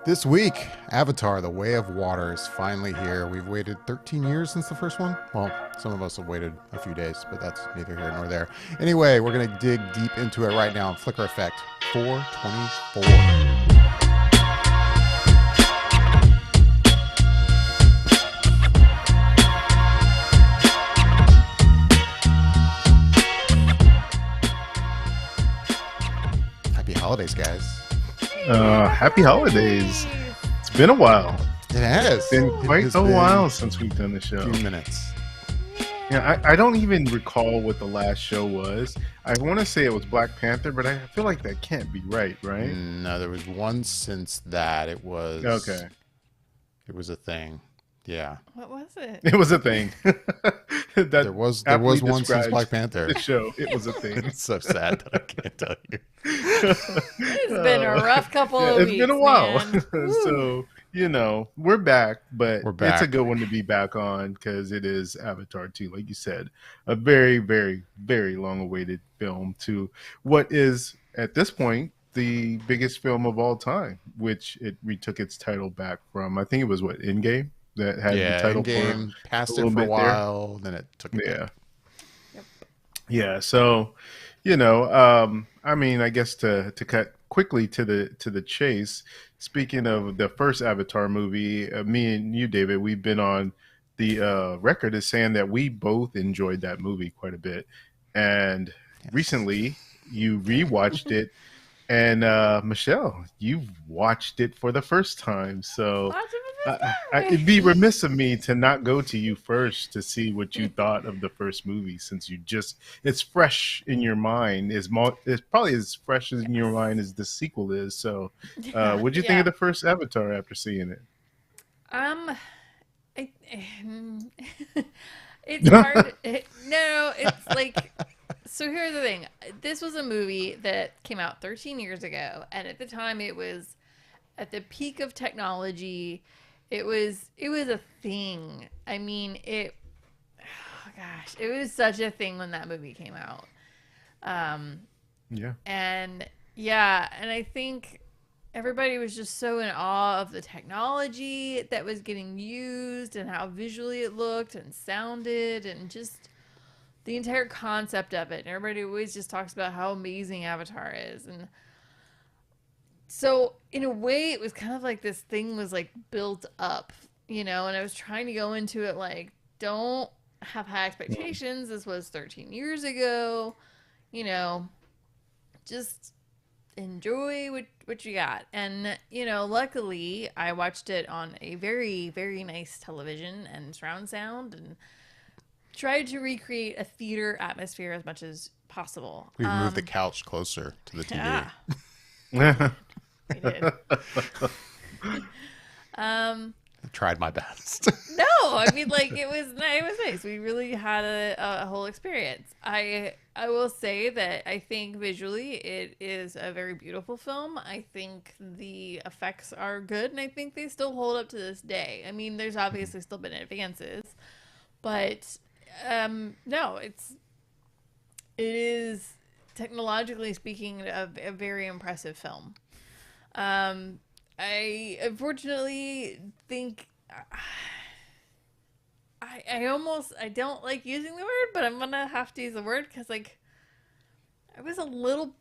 This week, Avatar: The Way of Water is finally here. We've waited 13 years since the first one. Well, some of us have waited a few days, but that's neither here nor there. Anyway, we're going to dig deep into it right now. Flicker Effect 424. Happy holidays, guys. Happy holidays. It's been a while. It has. It's been quite a while since we've done the show. A few minutes. Yeah, I don't even recall what the last show was. I want to say it was Black Panther, but I feel like that can't be right? No, there was one since that. It was okay. It was a thing. Yeah. What was it? It was a thing. there was one since Black Panther. The show. It was a thing. It's so sad that I can't tell you. It's been a rough couple of weeks. It's been a while. So, we're back, but We're back. It's a good one to be back on because it is Avatar 2, like you said, a very, very, very long-awaited film to what is, at this point, the biggest film of all time, which it retook its title back from, I think it was, Endgame? That had the title Endgame, for passed a it for a bit while, then it took it. Yeah. Yep. Yeah, so, I mean, I guess to cut quickly to the chase, speaking of the first Avatar movie, me and you, David, we've been on the record as saying that we both enjoyed that movie quite a bit. And recently you rewatched it, and Michelle, you've watched it for the first time. So it'd be remiss of me to not go to you first to see what you thought of the first movie, since it's fresh in your mind. It's probably as fresh in your mind as the sequel is. So what'd you think of the first Avatar after seeing it? It's hard. It's like, so here's the thing. This was a movie that came out 13 years ago, and at the time it was at the peak of technology. It was a thing. I mean, it was such a thing when that movie came out. Yeah. And I think everybody was just so in awe of the technology that was getting used and how visually it looked and sounded and just the entire concept of it. And everybody always just talks about how amazing Avatar is. And so in a way it was kind of like this thing was like built up, and I was trying to go into it like, don't have high expectations. This was 13 years ago, just enjoy what you got. And, luckily I watched it on a very, very nice television and surround sound and tried to recreate a theater atmosphere as much as possible. We moved the couch closer to the TV. Yeah. We did. I tried my best. No, I mean, like, it was nice. We really had a whole experience. I will say that I think visually it is a very beautiful film. I think the effects are good, and I think they still hold up to this day. I mean, there's obviously still been advances, but no, it is technologically speaking a very impressive film. I unfortunately think I don't like using the word, but I'm gonna have to use the word because, like, I was a little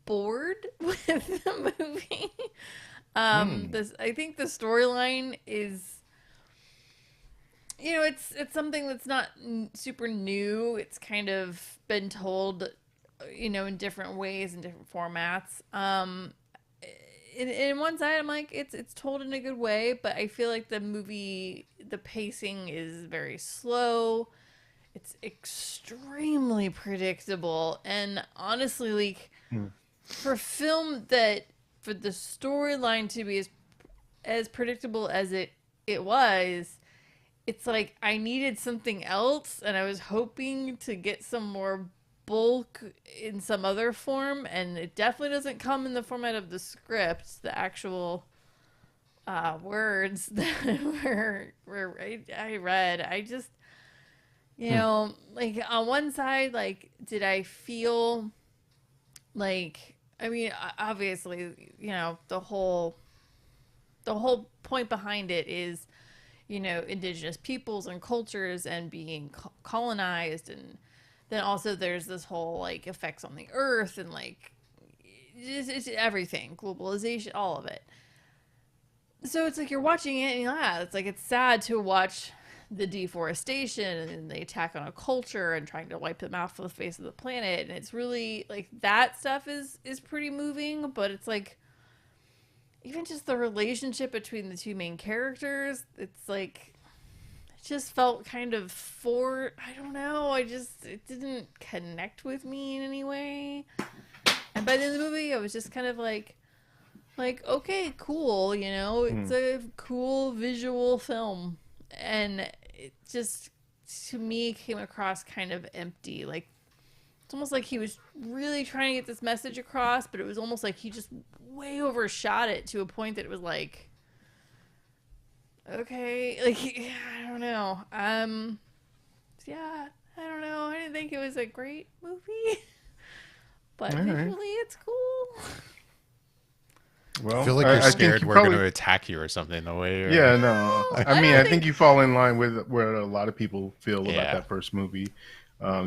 bored with the movie. I think the storyline is, it's something that's not super new. It's kind of been told, in different ways and different formats. In one side, I'm like, it's told in a good way, but I feel like the movie, the pacing is very slow. It's extremely predictable, and honestly, like, for a film for the storyline to be as predictable as it was, it's like I needed something else, and I was hoping to get some more bulk in some other form, and it definitely doesn't come in the format of the script, the actual words that I read. I just, like, on one side, like, did I feel like, I mean, obviously, the whole the whole point behind it is, you know, indigenous peoples and cultures and being colonized, and then also there's this whole like effects on the earth and like it's everything, globalization, all of it. So it's like you're watching it and yeah, it's like it's sad to watch the deforestation and the attack on a culture and trying to wipe them off the face of the planet, and it's really like that stuff is pretty moving, but it's like even just the relationship between the two main characters, it's like it just felt kind of I don't know, it didn't connect with me in any way. And by the end of the movie I was just kind of like okay, cool, you know, it's a cool visual film, and it just to me came across kind of empty. Like it's almost like he was really trying to get this message across, but it was almost like he just way overshot it to a point that it was like, okay, like I don't know. Yeah, I don't know. I didn't think it was a great movie, but visually it's cool. Well, I feel like you're think scared you we're probably- going to attack you or something the way you're... Yeah, no. I mean, I think you fall in line with where a lot of people feel about Yeah. that first movie.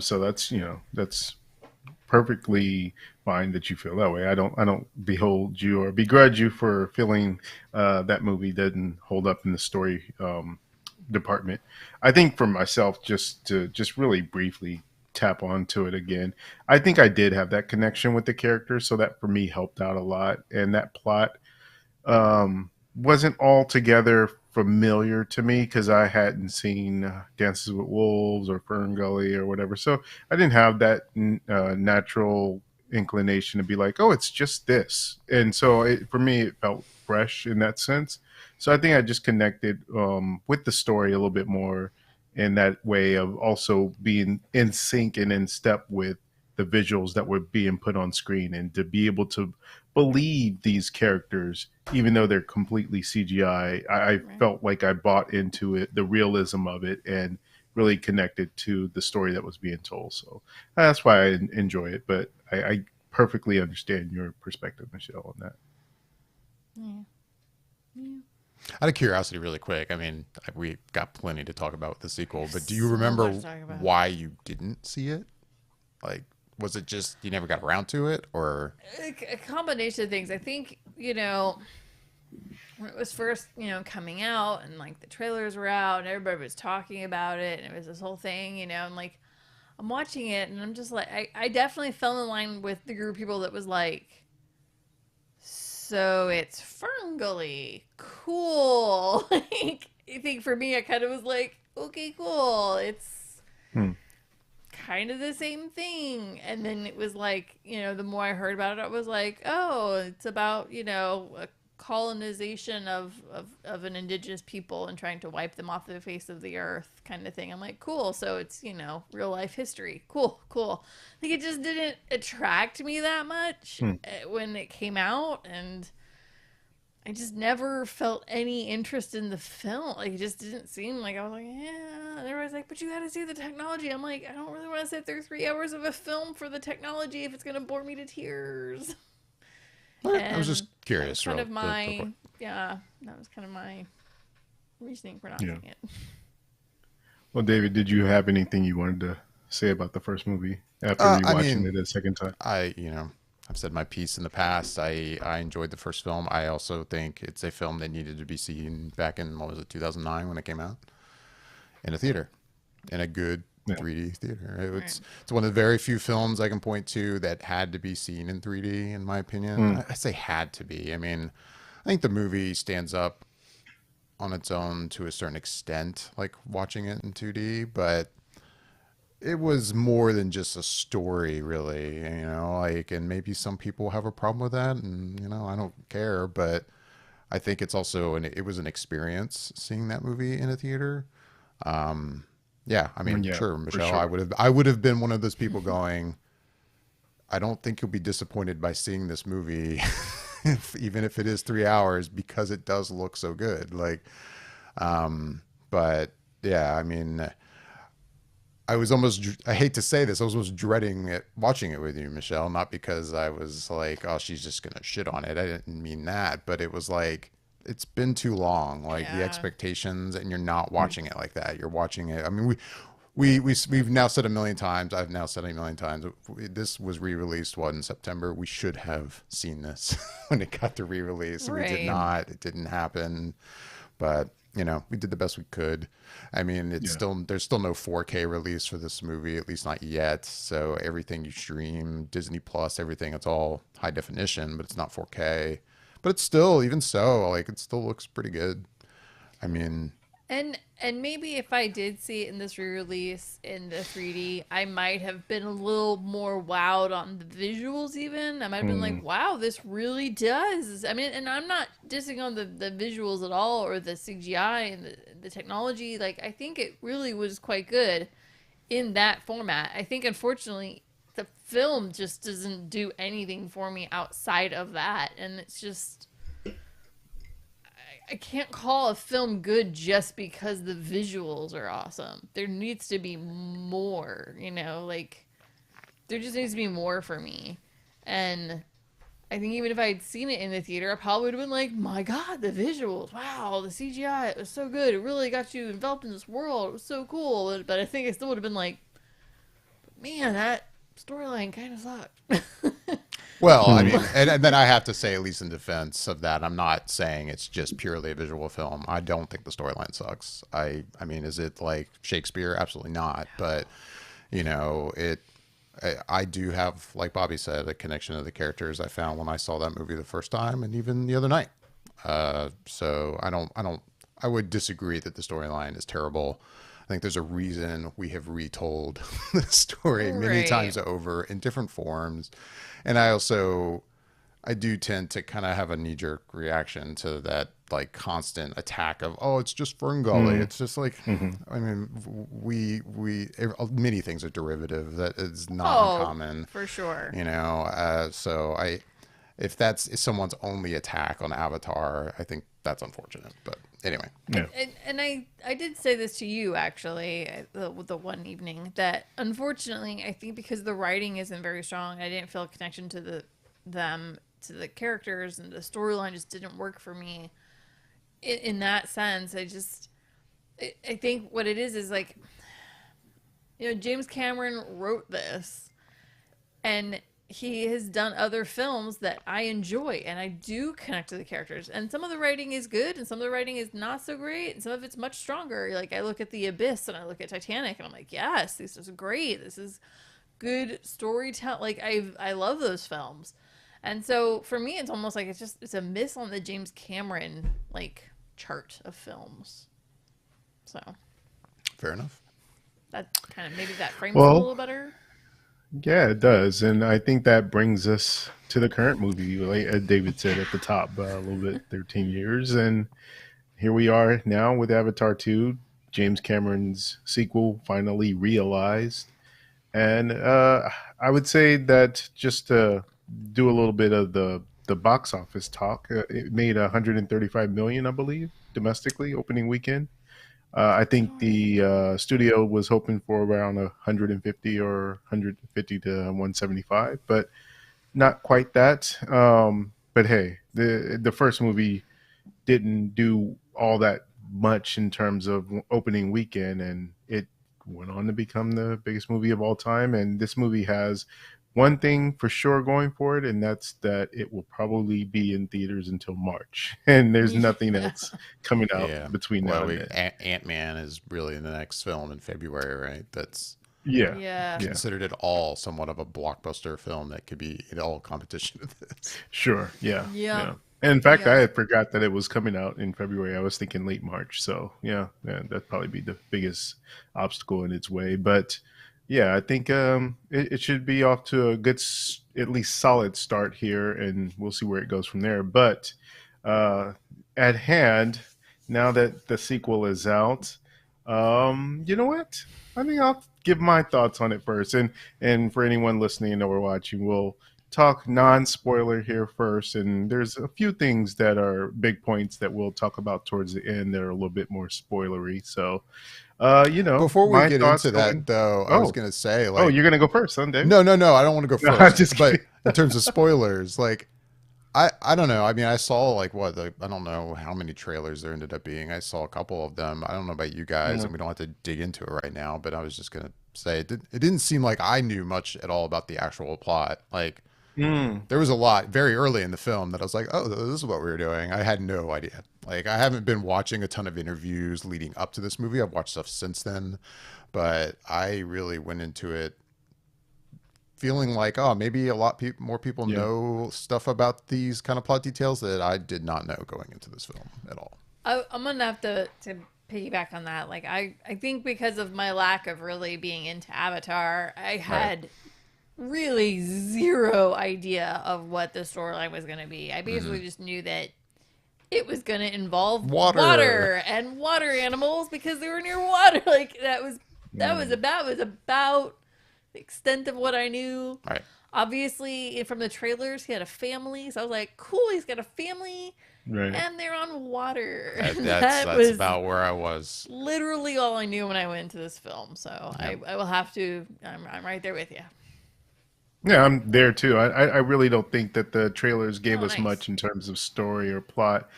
So that's, you know, that's perfectly fine that you feel that way. I don't behold you or begrudge you for feeling that movie didn't hold up in the story department. I think for myself, just really briefly tap onto it again, I think I did have that connection with the characters, so that for me helped out a lot. And that plot wasn't altogether familiar to me because I hadn't seen Dances with Wolves or Fern Gully or whatever, so I didn't have that natural inclination to be like, oh, it's just this. And so for me it felt fresh in that sense, so I think I just connected with the story a little bit more in that way of also being in sync and in step with the visuals that were being put on screen, and to be able to believe these characters even though they're completely CGI. I Right. felt like I bought into it, the realism of it, and really connected to the story that was being told. So that's why I enjoy it, but I perfectly understand your perspective, Michelle, on that. Out of curiosity, really quick, I mean, we got plenty to talk about with the sequel, but do you So remember much to talk about. why you didn't see it? Like, was it just you never got around to it, or... A combination of things. I think, you know, when it was first, you know, coming out and like the trailers were out and everybody was talking about it and it was this whole thing, you know, and like I'm watching it and I'm just like, I definitely fell in line with the group of people that was like, so it's Ferngully. Cool. Like, I think for me, I kind of was like, okay, cool. It's kind of the same thing. And then it was like, you know, the more I heard about it, I was like, oh, it's about, you know, a colonization of an indigenous people and trying to wipe them off the face of the earth kind of thing. I'm like, cool. So it's, you know, real life history. Cool. Like, it just didn't attract me that much when it came out. And I just never felt any interest in the film. Like, it just didn't seem like, I was like, yeah. And everybody's like, but you gotta see the technology. I'm like, I don't really want to sit through 3 hours of a film for the technology if it's gonna bore me to tears. I was just curious. Kind real- of real my, quick. yeah, that was kind of my reasoning for not Yeah. seeing it. Well, David, did you have anything you wanted to say about the first movie after I rewatching mean, it a second time? I've said my piece in the past. I enjoyed the first film. I also think it's a film that needed to be seen back in, what was it, 2009 when it came out, in a theater, in a good 3D theater. It's one of the very few films I can point to that had to be seen in 3D, in my opinion. I say had to be. I mean, I think the movie stands up on its own to a certain extent, like watching it in 2D, but it was more than just a story, really, you know, like, and maybe some people have a problem with that, and, you know, I don't care, but I think it's also, it was an experience seeing that movie in a theater. Yeah, I mean, Yeah, sure, for Michelle, sure. I would have been one of those people going, I don't think you'll be disappointed by seeing this movie, even if it is 3 hours, because it does look so good. Like, but yeah, I mean, I hate to say this, I was almost dreading it, watching it with you, Michelle, not because I was like, oh, she's just going to shit on it. I didn't mean that, but it was like, it's been too long. Like the Yeah. expectations, and you're not watching it like that. You're watching it. I mean, we've now said a million times. I've now said a million times. This was re-released in September. We should have seen this when it got to re-release. We did Right. not. It didn't happen. But we did the best we could. I mean, it's Yeah. still there's still no 4K release for this movie, at least not yet. So everything you stream, Disney Plus, everything, it's all high definition, but it's not 4K. But it's still, even so, like it still looks pretty good. I mean, And maybe if I did see it in this re-release in the 3D, I might have been a little more wowed on the visuals even. I might have been like, wow, this really does. I mean, and I'm not dissing on the visuals at all or the CGI and the technology. Like, I think it really was quite good in that format. I think, unfortunately, the film just doesn't do anything for me outside of that. And it's just I can't call a film good just because the visuals are awesome. There needs to be more, like there just needs to be more for me. And I think even if I had seen it in the theater, I probably would have been like, my God, the visuals, wow, the CGI, it was so good. It really got you enveloped in this world. It was so cool. But I think I still would have been like, man, that storyline kind of sucked. well, I mean, and then I have to say, at least in defense of that, I'm not saying it's just purely a visual film. I don't think the storyline sucks. I mean, is it like Shakespeare? Absolutely not. But it. I do have, like Bobby said, a connection to the characters I found when I saw that movie the first time, and even the other night. So I would disagree that the storyline is terrible. I think there's a reason we have retold the story many Right. times over in different forms. And I do tend to kind of have a knee jerk reaction to that, like constant attack of, oh, it's just Ferngully. It's just like, I mean, many things are derivative. That is not Oh, uncommon, for sure. so if that's someone's only attack on Avatar, I think that's unfortunate. But anyway, Yeah. And I did say this to you actually the one evening that unfortunately I think because the writing isn't very strong, I didn't feel a connection to the characters, and the storyline just didn't work for me in that sense. I think what it is like, James Cameron wrote this, and he has done other films that I enjoy, and I do connect to the characters. And some of the writing is good, and some of the writing is not so great, and some of it's much stronger. Like I look at The Abyss and I look at Titanic, and I'm like, yes, this is great. This is good storytelling. Like I love those films, and so for me, it's almost like it's a miss on the James Cameron like chart of films. So fair enough. that kind of maybe that frames it a Well, little better. yeah, it does, and I think that brings us to the current movie. Like David said at the top, a little bit, 13 years, and here we are now with Avatar 2, James Cameron's sequel finally realized. And I would say that just to do a little bit of the box office talk, it made 135 million, I believe, domestically opening weekend. I think the studio was hoping for around 150 or 150 to 175, but not quite that. But hey, the first movie didn't do all that much in terms of opening weekend, and it went on to become the biggest movie of all time. And this movie has one thing for sure going for it, and that's that it will probably be in theaters until March, and there's nothing Yeah. else coming out Yeah. between Well, now and then. Ant-Man is really the next film in February, right? That's Yeah, Yeah. yeah, considered it all somewhat of a blockbuster film that could be in all competition with this. sure, yeah, Yeah. yeah. And in fact, Yeah. I had forgot that it was coming out in February. I was thinking late March, so yeah, that'd probably be the biggest obstacle in its way. But yeah, I think it should be off to a good, at least solid start here, and we'll see where it goes from there. But uh, at hand, now that the sequel is out, you know what? I think I'll give my thoughts on it first, and for anyone listening or watching, we'll talk non-spoiler here first, and there's a few things that are big points that we'll talk about towards the end that are a little bit more spoilery. So, Before we my get thoughts into that, going. though, I was Oh, gonna say, oh, like, you're gonna go first, huh, Dave? no, I don't want to go No, I'm first. just But kidding. in terms of spoilers, like, I don't know. I mean, I saw like I don't know how many trailers there ended up being. I saw a couple of them. I don't know about you guys, and we don't have to dig into it right now. But I was just gonna say it didn't seem like I knew much at all about the actual plot. Like Mm, there was a lot very early in the film that I was like, oh, this is what we were doing. I had no idea. Like I haven't been watching a ton of interviews leading up to this movie. I've watched stuff since then, but I really went into it feeling like, oh, maybe a lot more people yeah. know stuff about these kind of plot details that I did not know going into this film at all. I'm gonna have to piggyback on that. Like I think because of my lack of really being into Avatar, I Right. had really zero idea of what the storyline was gonna be. I Hmm. basically just knew that it was gonna involve Water. water and water animals because they were near water. Like Mm, that was about the extent of what I knew. Right. Obviously, from the trailers, he had a family, so I was like, "Cool, he's got a family, right. and they're on water." And that That's was about where I was. literally all I knew when I went into this film. So Yep. I will have to. I'm right there with you. Yeah, I'm there too. I really don't think that the trailers gave Oh, us nice. much in terms of story or plot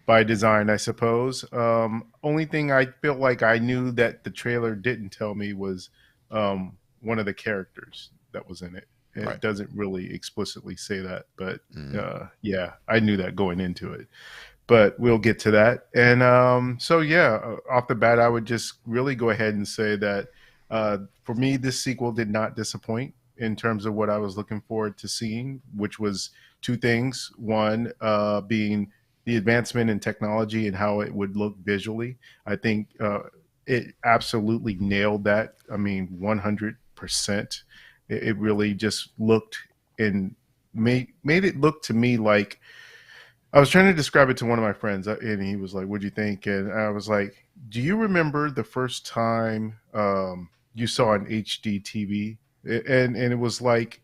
by design, I suppose. Only thing I feel like I knew that the trailer didn't tell me was one of the characters that was in it. It Right. doesn't really explicitly say that, but Hmm. yeah, I knew that going into it. But we'll get to that. And so, yeah, off the bat, I would just really go ahead and say that for me, this sequel did not disappoint in terms of what I was looking forward to seeing, which was two things. One being the advancement in technology and how it would look visually. I think it absolutely nailed that. I mean, 100%. It really just looked and made it look to me like I was trying to describe it to one of my friends, and he was like, "What'd you think?" And I was like, "Do you remember the first time you saw an HD TV?" And it was like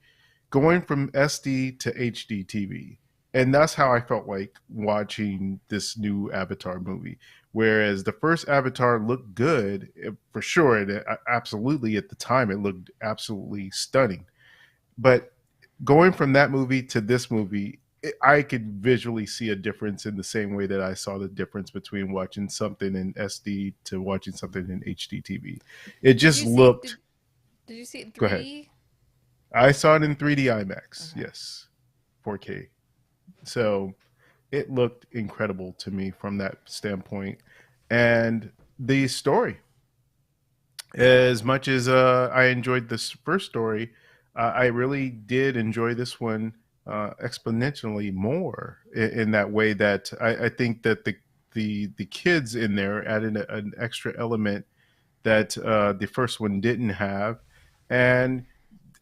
going from SD to HD TV, and that's how I felt like watching this new Avatar movie. Whereas the first Avatar looked good for sure, and absolutely at the time it looked absolutely stunning. But going from that movie to this movie, I could visually see a difference in the same way that I saw the difference between watching something in SD to watching something in HD TV. It Did just you see? looked. Did you see it in Go ahead. 3D? I saw it in 3D IMAX. Okay. Yes, 4K. So it looked incredible to me from that standpoint. And the story, as much as I enjoyed this first story, I really did enjoy this one exponentially more in that way that I think that the kids in there added an extra element that the first one didn't have, and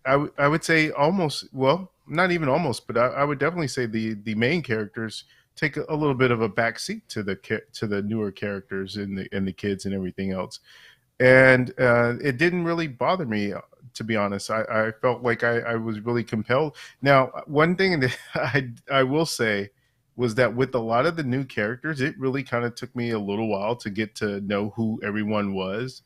I would say almost, well, not even almost, but I would definitely say the main characters take a little bit of a backseat to to the newer characters and the kids and everything else, and it didn't really bother me, to be honest. I felt like I was really compelled. Now, one thing that I will say was that with a lot of the new characters, it really kind of took me a little while to get to know who everyone was,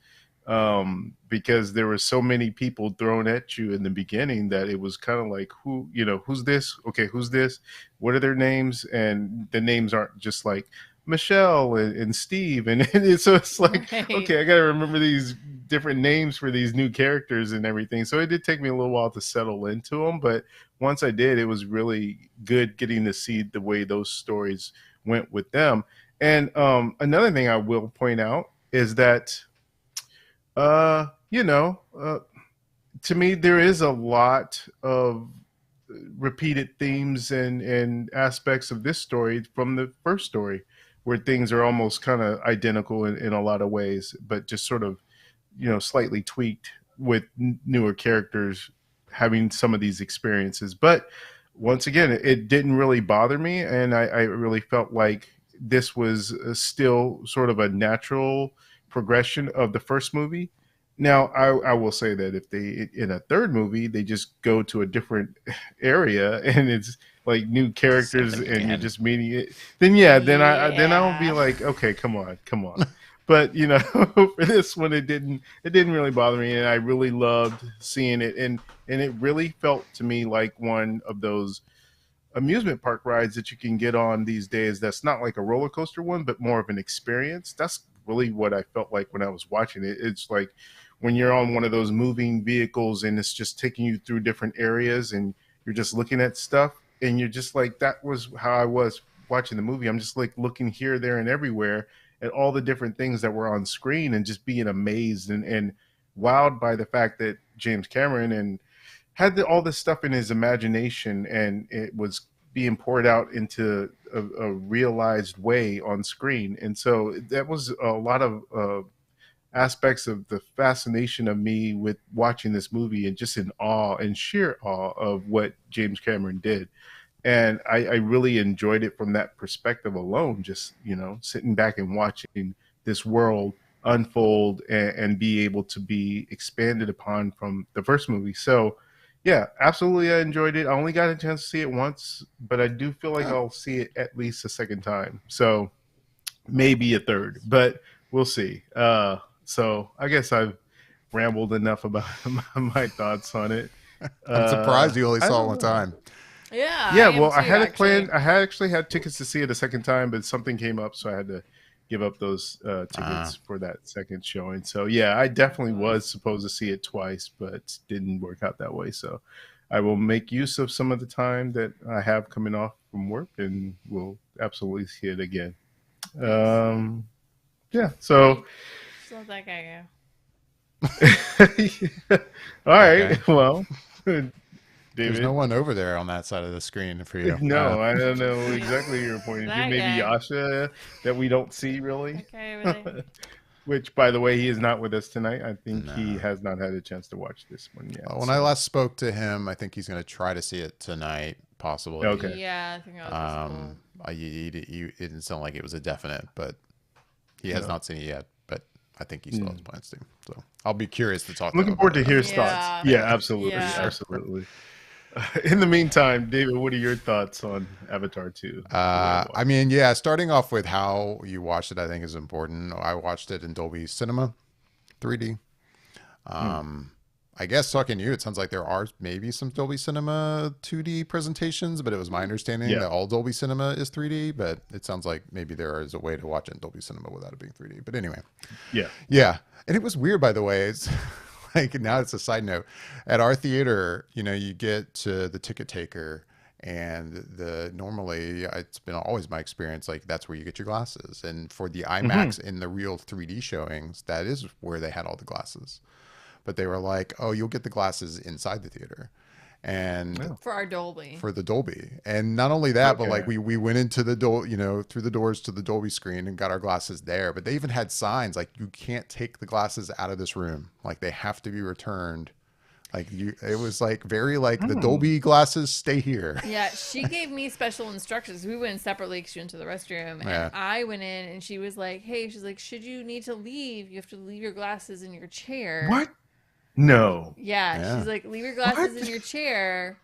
because there were so many people thrown at you in the beginning that it was kind of like, who, who's this, okay, who's this, what are their names, and the names aren't just like Michelle and Steve, and so it's like, Right. okay, I got to remember these different names for these new characters and everything. So it did take me a little while to settle into them, but once I did, it was really good getting to see the way those stories went with them. And another thing I will point out is that, uh, you know, uh, to me, there is a lot of repeated themes and aspects of this story from the first story, where things are almost kind of identical in a lot of ways, but just sort of, slightly tweaked with newer characters having some of these experiences. But once again, it didn't really bother me, and I really felt like this was still sort of a natural progression of the first movie. Now, I will say that if they, in a third movie, they just go to a different area and it's like new characters Something and you're again. just meeting it, then yeah, then I'll be Yeah. like, okay, come on. But for this one, it didn't really bother me, and I really loved seeing it, and it really felt to me like one of those amusement park rides that you can get on these days that's not like a roller coaster one, but more of an experience. That's really what I felt like when I was watching it. It's like when you're on one of those moving vehicles and it's just taking you through different areas and you're just looking at stuff and you're just like, that was how I was watching the movie. I'm just like looking here, there, and everywhere at all the different things that were on screen and just being amazed and wowed by the fact that James Cameron and had all this stuff in his imagination and it was being poured out into a realized way on screen. And so that was a lot of aspects of the fascination of me with watching this movie and just in awe and sheer awe of what James Cameron did. And I really enjoyed it from that perspective alone, just, sitting back and watching this world unfold and be able to be expanded upon from the first movie. So yeah, absolutely. I enjoyed it. I only got a chance to see it once, but I do feel like I'll see it at least a second time. So maybe a third, but we'll see. So I guess I've rambled enough about my thoughts on it. I'm surprised you only saw it one time. Yeah. Yeah, I am well, I too, had it actually. planned. I had actually had tickets to see it a second time, but something came up, so I had to give up those tickets for that second showing. So yeah, I definitely was supposed to see it twice, but didn't work out that way. So I will make use of some of the time that I have coming off from work, and we'll absolutely see it again. Yeah. So Just let that guy all right. Okay. Well, There's David. no one over there on that side of the screen for you. No, I don't know exactly your point of view. That Maybe guy. Yasha that we don't see go. really. Okay, over there. Which, by the way, he is not with us tonight. I think No. he has not had a chance to watch this one yet. When I last spoke to him, I think he's going to try to see it tonight, possibly. Okay. Yeah, I think that was cool. It didn't sound like it was a definite, but he has No. not seen it yet. But I think he still has plans to. So I'll be curious to talk. I'm looking to him forward to about hear it. his Yeah. thoughts. Yeah, absolutely. Yeah. Absolutely. In the meantime, David, what are your thoughts on Avatar 2? I mean, yeah, starting off with how you watched it, I think is important. I watched it in Dolby Cinema 3D. I guess talking to you, it sounds like there are maybe some Dolby Cinema 2D presentations, but it was my understanding Yeah. that all Dolby Cinema is 3D, but it sounds like maybe there is a way to watch it in Dolby Cinema without it being 3D. But anyway, Yeah. yeah. And it was weird, by the way. It's like, now it's a side note. At our theater, you get to the ticket taker, and normally it's been always my experience, like that's where you get your glasses. And for the IMAX in the real 3D showings, that is where they had all the glasses. But they were like, oh, you'll get the glasses inside the theater. And For our Dolby. for the Dolby. And not only that, but like Okay. we went into the through the doors to the Dolby screen and got our glasses there. But they even had signs like, you can't take the glasses out of this room. Like they have to be returned. It was like very like the Dolby glasses stay here. Yeah, she gave me special instructions. We went separately because she went to the restroom, and Yeah. I went in, and she was like, "Hey, she's like, should you need to leave, you have to leave your glasses in your chair." What? No. Yeah, Yeah. she's like, leave your glasses What? in your chair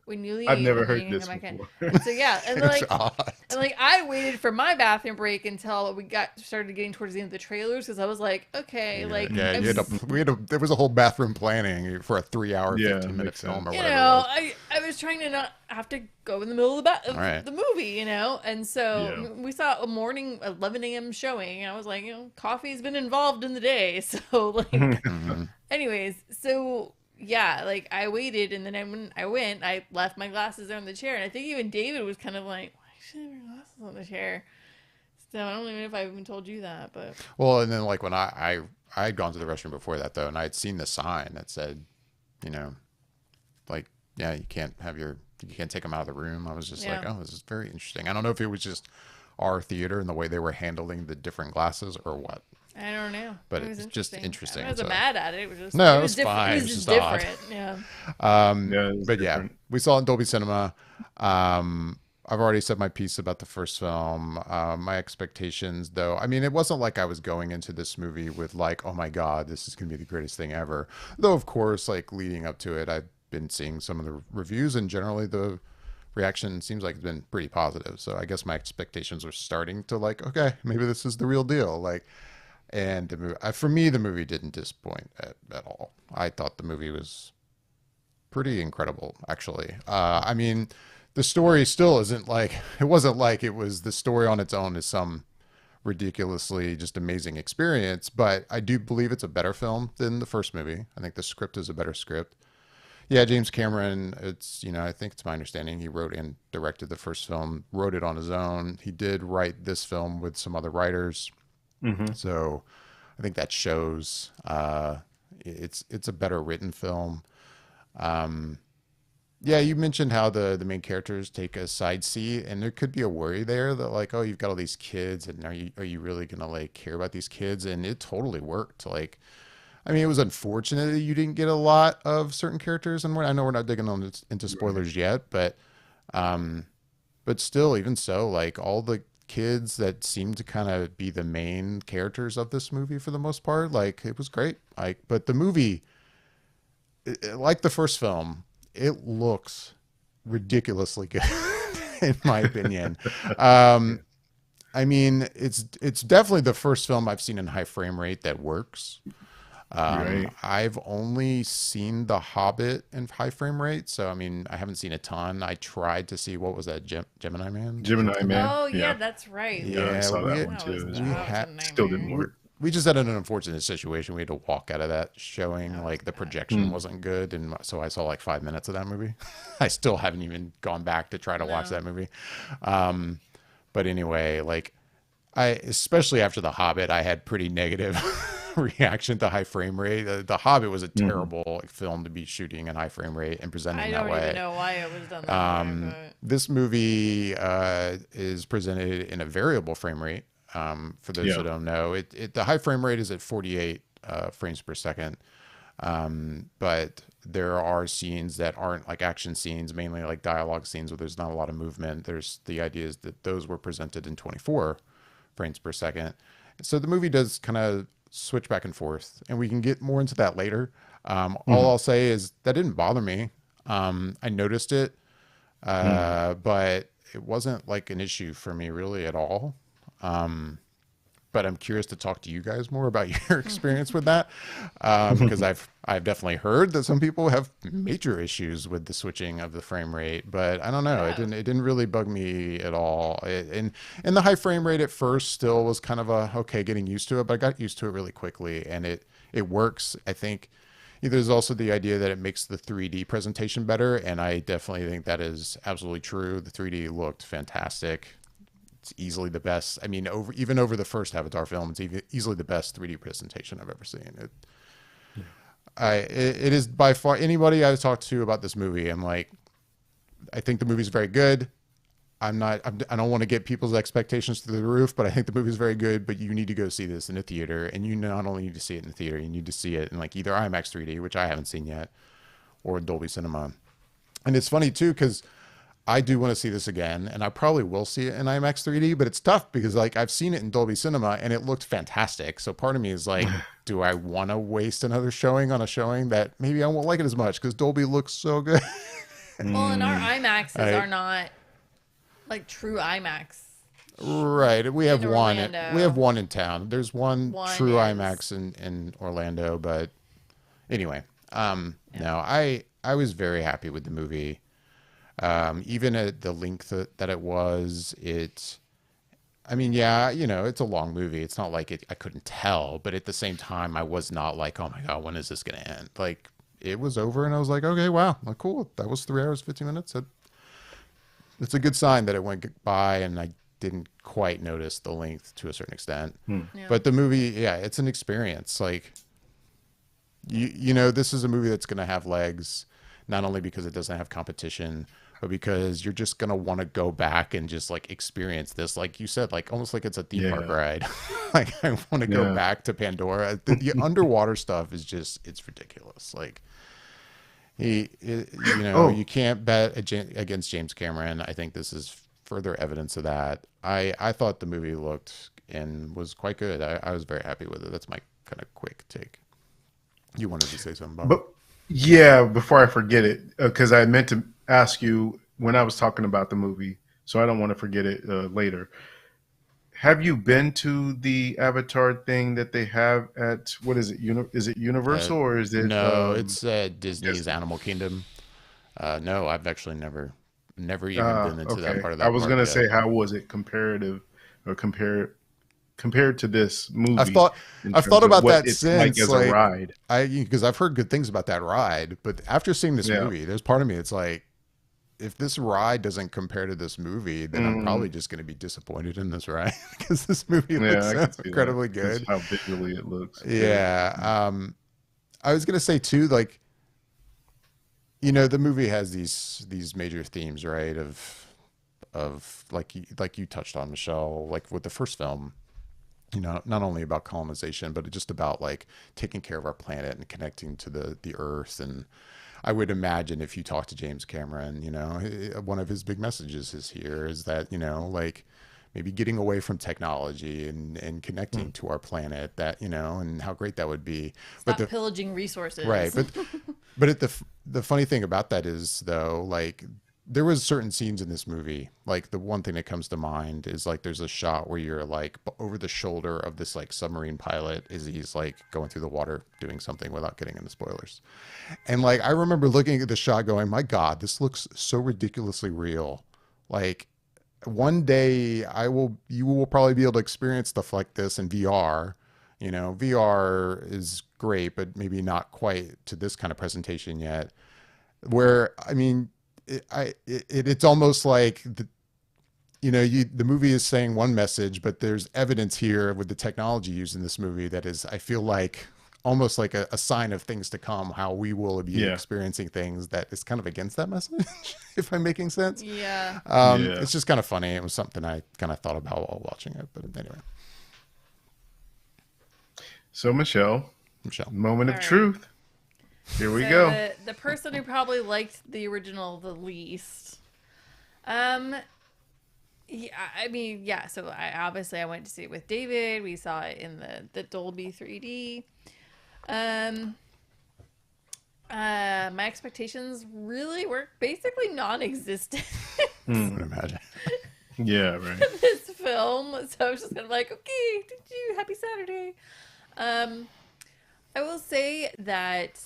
when you leave. I've never and heard you can this come back in." before. So yeah, and It's like, odd. I waited for my bathroom break until we started getting towards the end of the trailers because I was like, okay, like, Yeah, I'm there was a whole bathroom planning for a 3-hour, Yeah, 15-minute makes film or sense. you whatever. know, it was. I was trying to not have to go in the middle of Right. the movie, and so Yeah. we saw a morning 11 a.m. showing, and I was like, coffee's been involved in the day, so like, Mhm. anyways, so yeah, like I waited, and then when I went, I left my glasses there on the chair, and I think even David was kind of like, why should I have your glasses on the chair? So I don't even know if I even told you that, but Well, and then like when I had gone to the restroom before that though, and I had seen the sign that said, like, yeah, you can't take them out of the room. I was just like, Yeah. oh, this is very interesting. I don't know if it was just our theater and the way they were handling the different glasses or what. I don't know. But It was it's just interesting, I wasn't so. mad at it. It was just No, it it was was different. fine. It It was was just just odd. different. Yeah. Yeah, it's But yeah, different. we saw it in Dolby Cinema. I've already said my piece about the first film. My expectations, though, I mean, it wasn't like I was going into this movie with like, oh my God, this is going to be the greatest thing ever. Though, of course, like leading up to it, I've been seeing some of the reviews, and generally the reaction seems like it's been pretty positive. So I guess my expectations are starting to like, okay, maybe this is the real deal. Like, and the movie, for me, the movie didn't disappoint at all. I thought the movie was pretty incredible, actually. I mean, the story still isn't like it wasn't like it was the story on its own is some ridiculously just amazing experience, but I do believe it's a better film than the first movie. I think the script is a better script. Yeah, James Cameron, it's, I think it's my understanding he wrote and directed the first film, wrote it on his own. He did write this film with some other writers. Hmm. So I think that shows it's a better written film. Um, yeah, you mentioned how the main characters take a side seat, and there could be a worry there that like, oh, you've got all these kids, and are you really gonna like care about these kids? And it totally worked. Like, I mean, it was unfortunate that you didn't get a lot of certain characters, and I know we're not digging on into Right. spoilers yet, um, but still, even so, like all the kids that seemed to kind of be the main characters of this movie for the most part, like it was great. Like, but the movie, like the first film, it looks ridiculously good, in my opinion. Yeah. Um, I mean, it's definitely the first film I've seen in high frame rate that works. Right. I've only seen The Hobbit in high frame rate, so I mean, I haven't seen a ton. I tried to see what was that Gemini Man? Was it Gemini Man. Oh yeah, Yeah. that's right. Yeah, I Yeah, saw that we one That too. was It was we that was a had still didn't nightmare. work. we just had an unfortunate situation. We had to walk out of that showing. That was Like the bad. projection Mm. wasn't good, and so I saw like 5 minutes of that movie. I still haven't even gone back to try to watch No. that movie. Um, but anyway, like especially after The Hobbit, I had pretty negative reaction to high frame rate. The Hobbit was a Hmm. terrible like, film to be shooting in high frame rate and presenting I that don't even way. know why it was done that way, but This movie is presented in a variable frame rate. For those Yeah. that don't know, the high frame rate is at 48 frames per second. But there are scenes that aren't like action scenes, mainly like dialogue scenes where there's not a lot of movement. There's the idea is that those were presented in 24 frames per second. So the movie does kind of switch back and forth, and we can get more into that later. All Hmm. I'll say is that didn't bother me. I noticed it, Hmm. but it wasn't like an issue for me really at all. But I'm curious to talk to you guys more about your experience with that, because I've definitely heard that some people have major issues with the switching of the frame rate. But I don't know, yeah. it didn't really bug me at all. And the high frame rate at first still was kind of a okay getting used to it, but I got used to it really quickly, and it works. I think there's also the idea that it makes the 3D presentation better, and I definitely think that is absolutely true. The 3D looked fantastic. It's easily the best. I mean, over the first Avatar film, it's easily the best 3D presentation I've ever seen. It is by far anybody I've talked to about this movie. I'm like, I think the movie's very good. I don't want to get people's expectations through the roof, but I think the movie's very good. But you need to go see this in a theater, and you not only need to see it in the theater, you need to see it in like either IMAX 3D, which I haven't seen yet, or Dolby Cinema. And it's funny too because I do want to see this again, and I probably will see it in IMAX 3D. But it's tough because like I've seen it in Dolby Cinema, and it looked fantastic. So part of me is like, do I want to waste another showing on a showing that maybe I won't like it as much because Dolby looks so good? Well, and our Mm. IMAXs I are not like true IMAX Right. in We have Orlando. one in town. There's one One true is IMAX in Orlando, but anyway, yeah. no, I was very happy with the movie. Even at the length that it was, I mean, yeah, it's a long movie. It's not like I couldn't tell, but at the same time, I was not like, oh my God, when is this going to end? Like, it was over, and I was like, okay, wow, well, cool. That was 3 hours, 15 minutes. It's a good sign that it went by, and I didn't quite notice the length to a certain extent. Hmm. Yeah. But the movie, yeah, it's an experience. Like, this is a movie that's going to have legs, not only because it doesn't have competition, but because you're just going to want to go back and just like experience this. Like you said, like almost like it's a theme park Yeah. ride. Like, I want to go Yeah. back to Pandora. The underwater stuff is just, it's ridiculous. Like, Oh, you can't bet against James Cameron. I think this is further evidence of that. I thought the movie looked and was quite good. I was very happy with it. That's my kind of quick take. You wanted to say something, Bob? but yeah, before I forget it, because I meant to ask you when I was talking about the movie, so I don't want to forget it later. Have you been to the Avatar thing that they have at what is it? Is it Uh, Universal or is it no, it's Disney's Disney? Animal Kingdom. No, I've actually never. Never even been into that Okay. part of I that was park gonna yet. say, how was it comparative or compared to this I've movie thought in I've terms thought of about what that it's like since, as a like, ride? because I've heard good things about that ride, but after seeing this Yeah. movie, there's part of me it's like, if this ride doesn't compare to this movie, then I'm probably Mm, just going to be disappointed in this ride because this movie looks yeah, I so can see that incredibly because good. how visually it looks. Yeah. Yeah. I was going to say too, like, the movie has these major themes, right? Of like you touched on, Michelle, like with the first film, not only about colonization, but just about like taking care of our planet and connecting to the earth. And I would imagine if you talk to James Cameron, one of his big messages is here is that, like maybe getting away from technology and connecting Mm, to our planet, that, and how great that would be. But Stop the pillaging right, resources. but the funny thing about that is though, like there was certain scenes in this movie. Like the one thing that comes to mind is like there's a shot where you're like over the shoulder of this like submarine pilot as he's like going through the water doing something without getting into spoilers. And like I remember looking at the shot going, "My God, this looks so ridiculously real." Like one day you will probably be able to experience stuff like this in VR. VR is great, but maybe not quite to this kind of presentation yet. Where I mean, it's almost like the movie is saying one message, but there's evidence here with the technology used in this movie that is, I feel like, almost like a sign of things to come, how we will be yeah. experiencing things that is kind of against that message, if I'm making sense. Yeah. Yeah. It's just kind of funny. It was something I kind of thought about while watching it. But anyway, So Michelle, Michelle. moment All of right. truth. Here we So go. the person who probably liked the original the least. Um yeah, I mean, yeah, so I went to see it with David. We saw it in the Dolby 3D. Um my expectations really were basically non-existent I Mm, would imagine. yeah. Right. in this film. So I was just kind of like, okay, did you happy Saturday. Um I will say that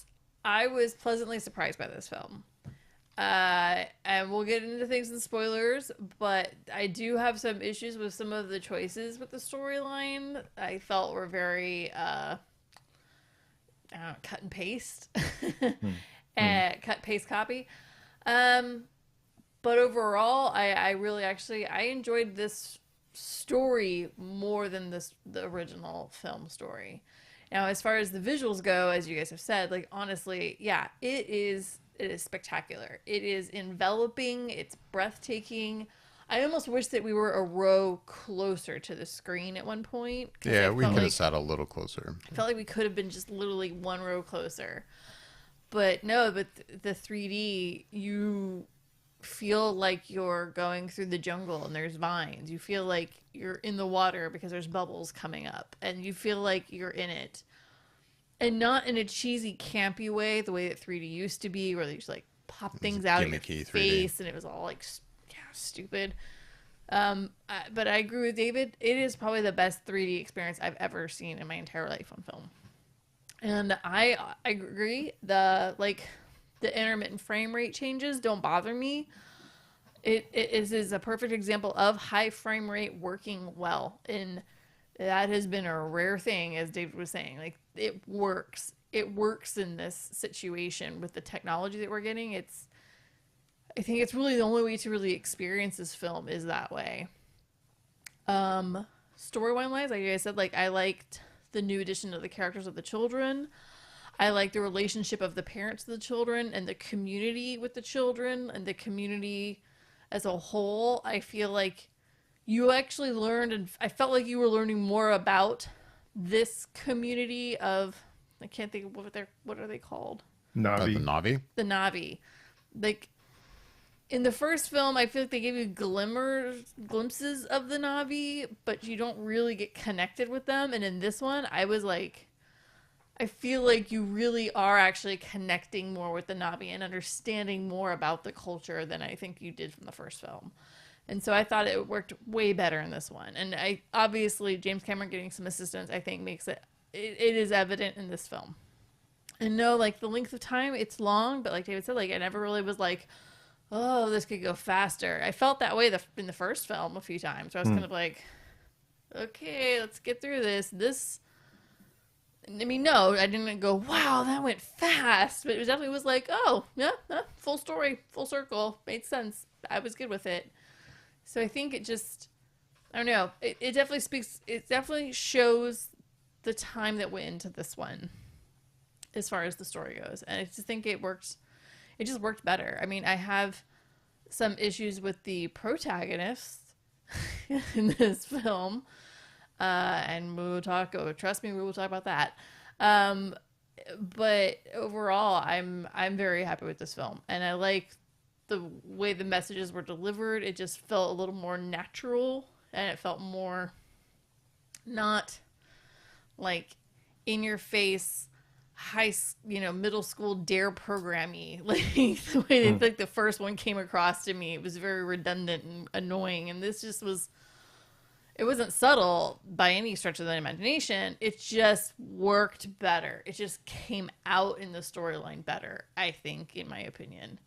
I was pleasantly surprised by this film. And we'll get into things and spoilers, but I do have some issues with some of the choices with the storyline. I felt were very cut and paste, Mm, mm, and cut paste copy. Um, but overall, I really actually I enjoyed this story more than the original film story. Now, as far as the visuals go, as you guys have said, like honestly, yeah, it is spectacular. It is enveloping, it's breathtaking. I almost wish that we were a row closer to the screen at one point because Yeah, we could have sat a little closer. I felt like we could have been just literally one row closer. But no, but the 3D, you feel like you're going through the jungle and there's vines. You feel like you're in the water because there's bubbles coming up and you feel like you're in it. And not in a cheesy, campy way, the way that 3D used to be, where they just like pop things out of your Gimmicky 3D. face and it was all like, yeah, stupid. But I agree with David. It is probably the best 3D experience I've ever seen in my entire life on film. And I agree. The intermittent frame rate changes don't bother me. It is a perfect example of high frame rate working well, and that has been a rare thing, as David was saying. Like it works. It works in this situation with the technology that we're getting. I think it's really the only way to really experience this film is that way. Storyline wise, like I said, like I liked the new addition of the characters of the children. I like the relationship of the parents to the children and the community with the children and the community as a whole. I feel like you actually learned, and I felt like you were learning more about this community of, I can't think of what are they called? The Navi. Navi. The Navi. Like in the first film, I feel like they gave you glimpses of the Navi, but you don't really get connected with them. And in this one, I was like, I feel like you really are actually connecting more with the Navi and understanding more about the culture than I think you did from the first film. And so I thought it worked way better in this one. And I obviously James Cameron getting some assistance I think makes it is evident in this film. And no, like the length of time, it's long, but like David said, like I never really was like, oh, this could go faster. I felt that way in the first film a few times where I was kind of like, okay, let's get through this. I mean, no, I didn't go, wow, that went fast. But it definitely was like, oh, yeah, full story, full circle. Made sense. I was good with it. So I think it just, I don't know. It definitely speaks, it definitely shows the time that went into this one as far as the story goes. And I just think it just worked better. I mean, I have some issues with the protagonist in this film. And we will talk. Oh, trust me, we will talk about that. Um, but overall, I'm very happy with this film, and I like the way the messages were delivered. It just felt a little more natural, and it felt more not like in your face middle school dare programmy like the way like the first one came across to me. It was very redundant and annoying, and this just was, it wasn't subtle by any stretch of the imagination. It just worked better. It just came out in the storyline better, I think, in my opinion.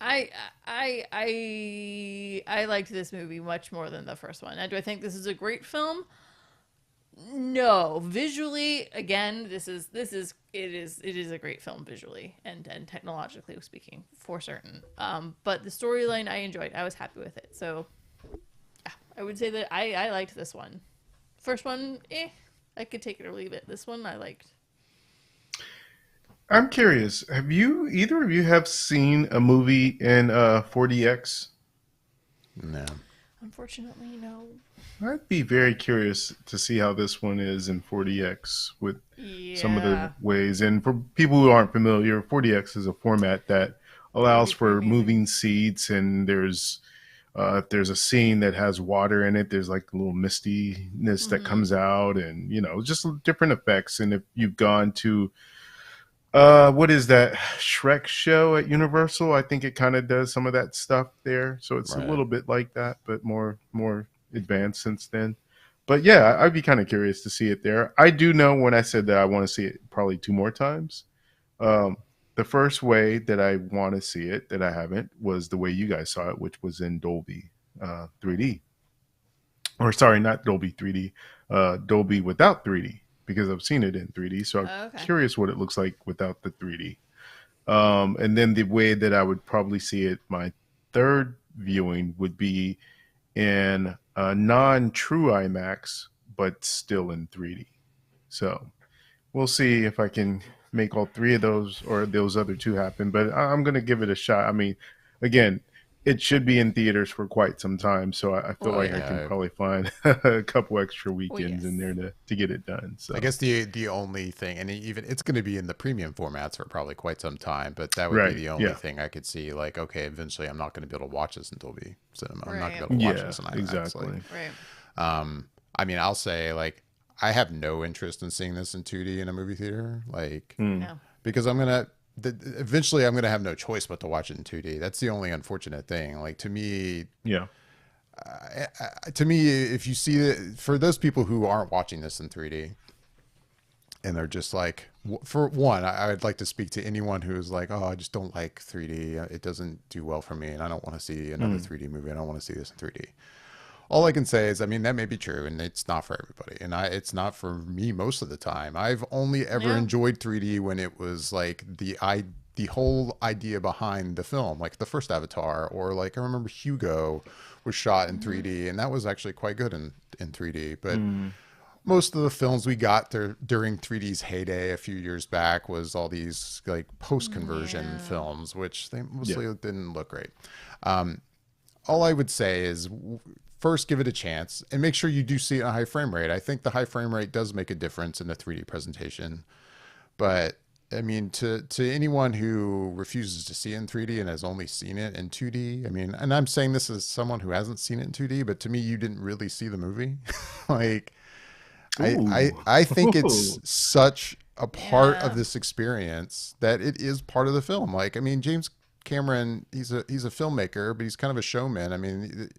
I liked this movie much more than the first one. Now, do I think this is a great film? No. Visually, again, it is a great film visually and technologically speaking, for certain. But the storyline I enjoyed. I was happy with it. So I would say that I liked this one. First one, I could take it or leave it. This one I liked. I'm curious. Have you either of you have seen a movie in 4DX? No. Unfortunately, no. I'd be very curious to see how this one is in 4DX with some of the Yeah. ways. And for people who aren't familiar, 4DX is a format that allows 4D for premium. moving seats, and if there's a scene that has water in it, there's like a little mistiness that comes out, and just different effects. And if you've gone to what is that Shrek show at Universal, I think it kind of does some of that stuff there. So it's a Right. little bit like that, but more advanced since then. But yeah, I'd be kind of curious to see it there. I do know when I said that I want to see it probably two more times. Um, the first way that I want to see it that I haven't was the way you guys saw it, which was in Dolby 3D. Or sorry, not Dolby 3D, Dolby without 3D, because I've seen it in 3D. So I'm Oh, okay. curious what it looks like without the 3D. And then the way that I would probably see it, my third viewing would be in a non-true IMAX, but still in 3D. So we'll see if I can make all three of those or those other two happen. But I'm going to give it a shot. I mean, again, it should be in theaters for quite some time, so I feel Oh, like I yeah. can probably find a couple extra weekends in yes. there to get it done. So I guess the only thing, and even it's going to be in the premium formats for probably quite some time, but that would be right, the only yeah, thing I could see. Like, okay, eventually I'm not going to be able to watch this in Dolby Cinema. I'm not Right. going to be able to watch yeah, this in IMAX. exactly. Right. I mean, I'll say like I have no interest in seeing this in 2D in a movie theater, like No. because eventually I'm gonna have no choice but to watch it in 2D. That's the only unfortunate thing. Like Yeah, to me, if you see it, for those people who aren't watching this in 3D and they're just like, for one, I would like to speak to anyone who's like, oh, I just don't like 3D. It doesn't do well for me, and I don't want to see another 3D movie. I don't want to see this in 3D. All I can say is, I mean, that may be true, and it's not for everybody, and it's not for me most of the time. I've only ever Yeah. enjoyed 3D when it was like the whole idea behind the film, like the first Avatar, or like I remember Hugo was shot in 3D, and that was actually quite good in 3D. But most of the films we got during 3D's heyday a few years back was all these like post conversion Yeah. films, which they yeah, mostly didn't look great. All I would say is first give it a chance and make sure you do see it in a high frame rate. I think the high frame rate does make a difference in a 3D presentation, but I mean, to anyone who refuses to see it in 3D and has only seen it in 2D, I mean, and I'm saying this as someone who hasn't seen it in 2D, but to me, you didn't really see the movie. Like, ooh, I think it's such a part Yeah. of this experience that it is part of the film. Like, I mean, James Cameron, he's a filmmaker, but he's kind of a showman. I mean,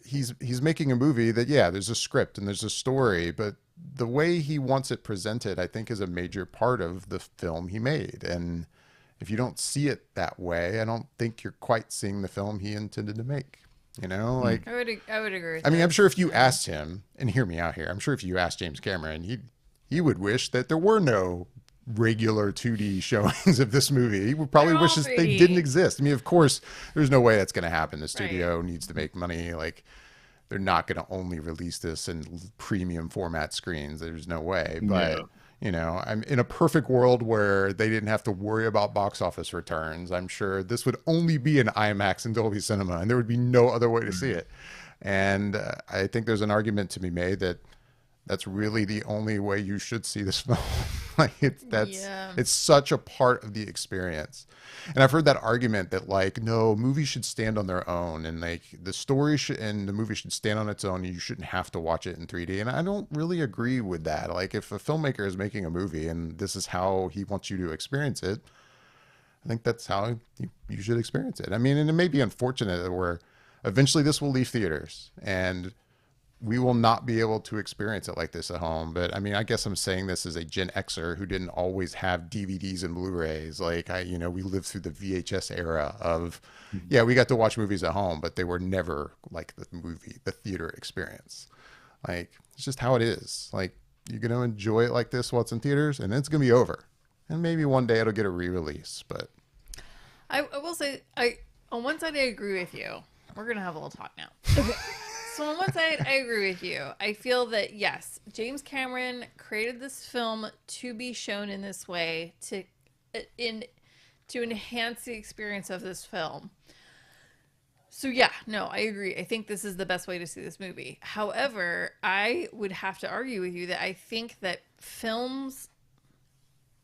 he's making a movie that, yeah, there's a script and there's a story, but the way he wants it presented, I think, is a major part of the film he made. And if you don't see it that way, I don't think you're quite seeing the film he intended to make. You know, like I would agree with I mean, I'm that. sure if you Yeah. asked him, and hear me out here, I'm sure if you asked James Cameron, he would wish that there were no regular 2D showings of this movie. He would probably They're wish all they didn't 3D. exist. I mean, of course, there's no way that's going to happen. The Right. studio needs to make money. Like, they're not going to only release this in premium format screens. There's no way. Yeah. But I'm in a perfect world where they didn't have to worry about box office returns. I'm sure this would only be in IMAX and Dolby Cinema, and there would be no other way to see it. And I think there's an argument to be made that that's really the only way you should see this film. Like Yeah. it's such a part of the experience. And I've heard that argument that like no, movies should stand on their own and like the story should and the movie should stand on its own and you shouldn't have to watch it in 3D. And I don't really agree with that. Like if a filmmaker is making a movie and this is how he wants you to experience it, I think that's how you should experience it. I mean, and it may be unfortunate where eventually this will leave theaters and we will not be able to experience it like this at home. But I mean, I guess I'm saying this as a Gen Xer who didn't always have DVDs and Blu-rays. Like we lived through the VHS era of, yeah, we got to watch movies at home, but they were never like the theater experience. Like it's just how it is. Like you're going to enjoy it like this while it's in theaters and then it's going to be over. And maybe one day it'll get a re-release, but I will say, on one side I agree with you. We're gonna have a little talk now. So on one side, I agree with you. I feel that yes, James Cameron created this film to be shown in this way in to enhance the experience of this film. So yeah, no, I agree. I think this is the best way to see this movie. However, I would have to argue with you that I think that films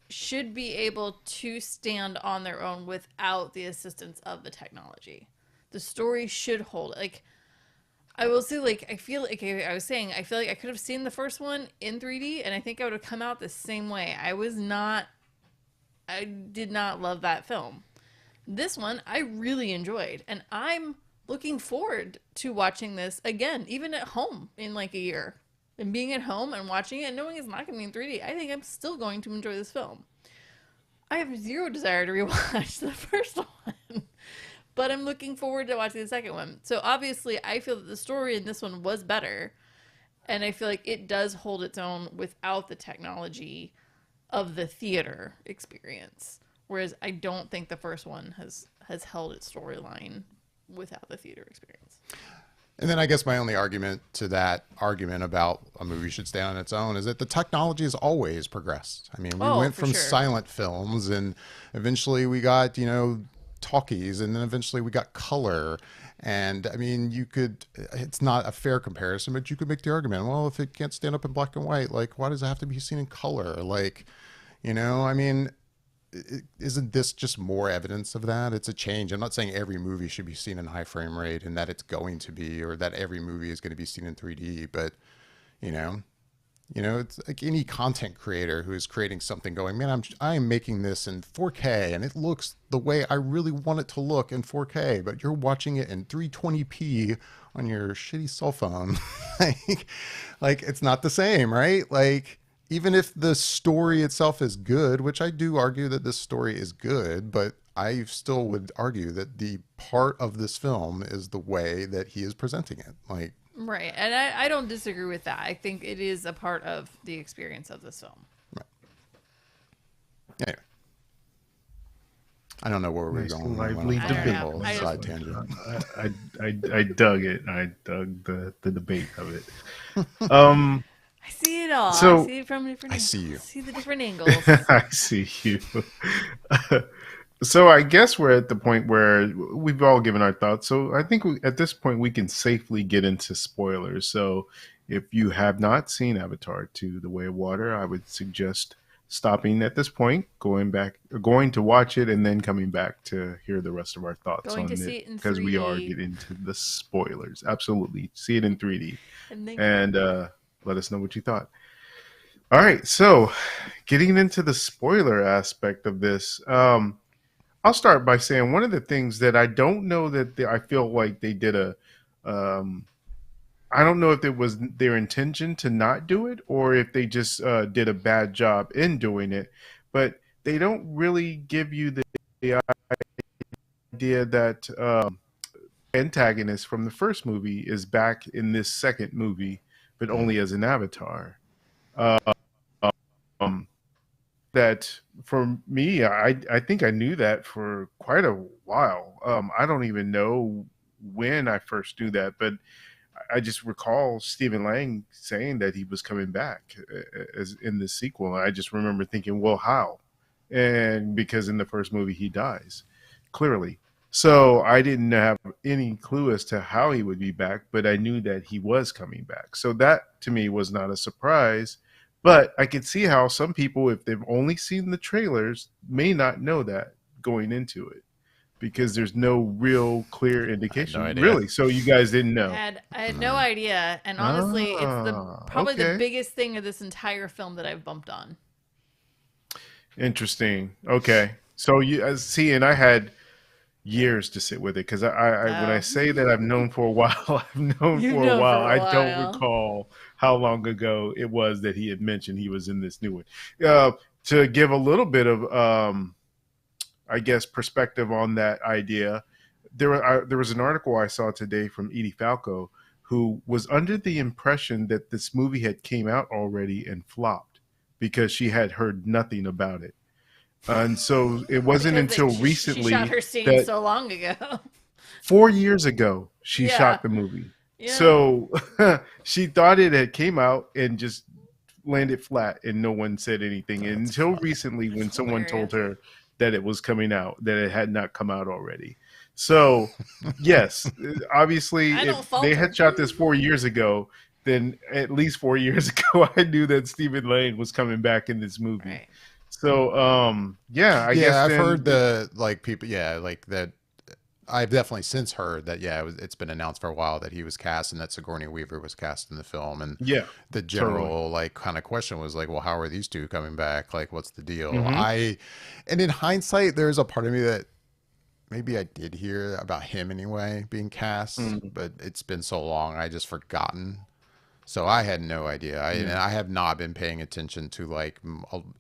should be able to stand on their own without the assistance of the technology. The story should hold. Like I will say, like I feel like I was saying, I feel like I could have seen the first one in 3D, and I think I would have come out the same way. I did not love that film. This one I really enjoyed, and I'm looking forward to watching this again, even at home in like a year. And being at home and watching it and knowing it's not going to be in 3D, I think I'm still going to enjoy this film. I have zero desire to rewatch the first one, but I'm looking forward to watching the second one. So obviously, I feel that the story in this one was better, and I feel like it does hold its own without the technology of the theater experience. Whereas I don't think the first one has held its storyline without the theater experience. And then I guess my only argument to that argument about a movie should stand on its own is that the technology has always progressed. I mean, we Oh, went for from sure. silent films and eventually we got, talkies and then eventually we got color. And I mean, it's not a fair comparison, but you could make the argument, well, if it can't stand up in black and white, like, why does it have to be seen in color? Like, I mean, isn't this just more evidence of that? It's a change. I'm not saying every movie should be seen in high frame rate and that it's going to be, or that every movie is going to be seen in 3D, but you know, it's like any content creator who is creating something going, man, I'm making this in 4K and it looks the way I really want it to look in 4K, but you're watching it in 320p on your shitty cell phone. like it's not the same, right? Like even if the story itself is good, which I do argue that this story is good, but I still would argue that the part of this film is the way that he is presenting it. Like, Right. And I don't disagree with that. I think it is a part of the experience of this film. anyway, I don't know where we're Nice going. lively I don't debate. know. I Side just- tangent. I dug it. I dug the debate of it. I see it all. So- I see it from different I see you. see the different angles. I see you. So I guess we're at the point where we've all given our thoughts. So I think at this point we can safely get into spoilers. So if you have not seen Avatar 2: The Way of Water, I would suggest stopping at this point, going to watch it, and then coming back to hear the rest of our thoughts Going on to see it, it in because we are 3D. getting into the spoilers. Absolutely, see it in 3D And then and let us know what you thought. All right, so getting into the spoiler aspect of this, I'll start by saying one of the things that I don't know that I feel like they did I don't know if it was their intention to not do it or if they just did a bad job in doing it, but they don't really give you the idea that antagonist from the first movie is back in this second movie, but only as an avatar. Um, that for me, I think I knew that for quite a while. I don't even know when I first knew that, but I just recall Stephen Lang saying that he was coming back as in the sequel. And I just remember thinking, well, how? And because in the first movie he dies, clearly. So I didn't have any clue as to how he would be back, but I knew that he was coming back. So that to me was not a surprise. But I could see how some people, if they've only seen the trailers, may not know that going into it because there's no real clear indication. idea. Really? So you guys didn't know? I had no idea, and honestly, it's probably the okay. biggest thing of this entire film that I've bumped on. Interesting. Okay. So you see, and I had years to sit with it because I when I say that I've known for a while, I've known You've for a known while. for a I don't while. recall how long ago it was that he had mentioned he was in this new one. To give a little bit of, I guess, perspective on that idea, there was an article I saw today from Edie Falco, who was under the impression that this movie had came out already and flopped because she had heard nothing about it. And so it wasn't Because until she recently shot her scene that so long ago. 4 years ago she Yeah. shot the movie. Yeah. So she thought it had came out and just landed flat and no one said anything until recently when someone told her that it was coming out, that it had not come out already. So yes, obviously I don't if fault they her. had shot this 4 years ago, then at least 4 years ago I knew that Stephen Lang was coming back in this movie. Right. So I guess I've then, heard the like people, like that. I've definitely since heard that. Yeah, it's been announced for a while that he was cast and that Sigourney Weaver was cast in the film. And yeah, the general like kind of question was like, well, how are these two coming back? Like, what's the deal? Mhm. And in hindsight, there's a part of me that maybe I did hear about him anyway being cast, but it's been so long, I just forgotten. So I had no idea. And I have not been paying attention to like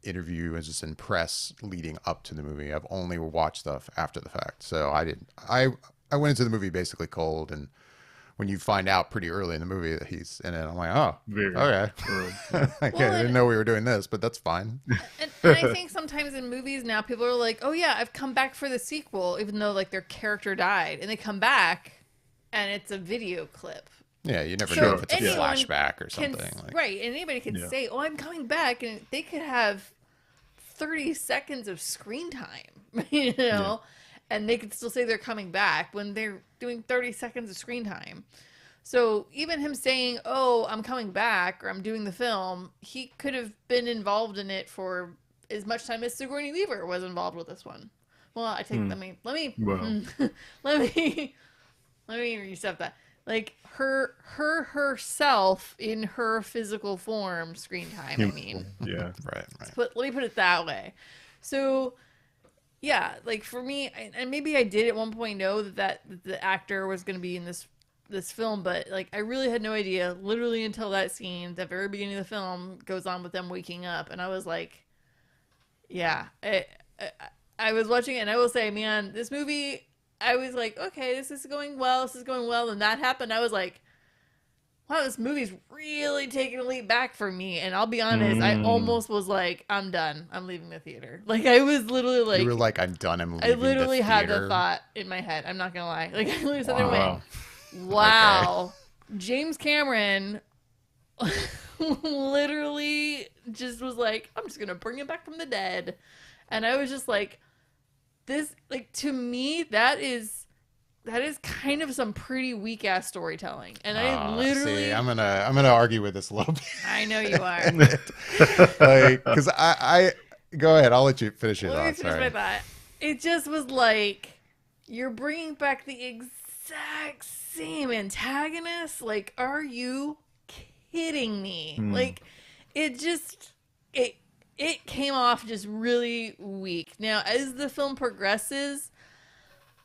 interviews and press leading up to the movie. I've only watched stuff after the fact. So I didn't. I went into the movie basically cold, and when you find out pretty early in the movie that he's in it, I'm like, oh, Very okay. early. Okay, I didn't know we were doing this, but that's fine. And I think sometimes in movies now, people are like, oh yeah, I've come back for the sequel, even though like their character died. And they come back and it's a video clip. Yeah, you never So know if it's a anyone flashback or Can, something. Like, right. And anybody can Yeah. say, oh, I'm coming back. And they could have 30 seconds of screen time, you know? And they could still say they're coming back when they're doing 30 seconds of screen time. So even him saying, oh, I'm coming back or I'm doing the film, he could have been involved in it for as much time as Sigourney Weaver was involved with this one. Well, I take, let me, Well. let me reset that. Like herself in her physical form, screen time, I mean. Yeah. right. Let me put it that way. So, yeah, like for me, and maybe I did at one point know that the actor was going to be in this film, but like I really had no idea literally until that scene, the very beginning of the film goes on with them waking up, and I was like, yeah, I was watching it, and I will say, man, this movie, I was like, okay, this is going well, and that happened. I was like, wow, this movie's really taking a leap back for me. And I'll be honest, I almost was like, I'm done. I'm leaving the theater. Like, I was literally like, You were like, I'm done. I'm leaving. I literally the had the theater. thought in my head. I'm not gonna lie. Like, I literally sat there and Wow. went, wow, James Cameron literally just was like, I'm just gonna bring him back from the dead. And I was just like, this, like, to me, that is kind of some pretty weak ass storytelling. And I literally, See, I'm gonna argue with this a little bit. I know you are. Like, because I go ahead. I'll let you finish your Let me thoughts. finish Sorry. my thought. It just was like, you're bringing back the exact same antagonist. Like, are you kidding me? Like, it just it came off just really weak. Now, as the film progresses,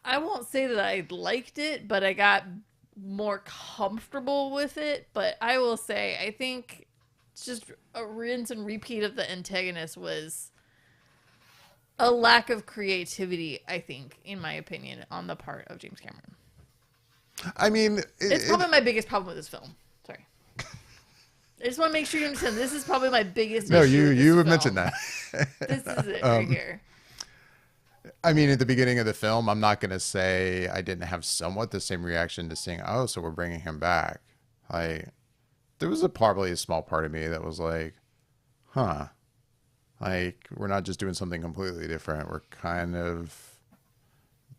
I won't say that I liked it, but I got more comfortable with it. But I will say, I think just a rinse and repeat of the antagonist was a lack of creativity, I think, in my opinion, on the part of James Cameron. I mean, It's probably my biggest problem with this film. Sorry. I just want to make sure you understand. This is probably my biggest no, issue with this you have film. mentioned that. This is it right here. I mean, at the beginning of the film, I'm not going to say I didn't have somewhat the same reaction to seeing, oh, so we're bringing him back. There was probably a small part of me that was like, huh, like we're not just doing something completely different. We're kind of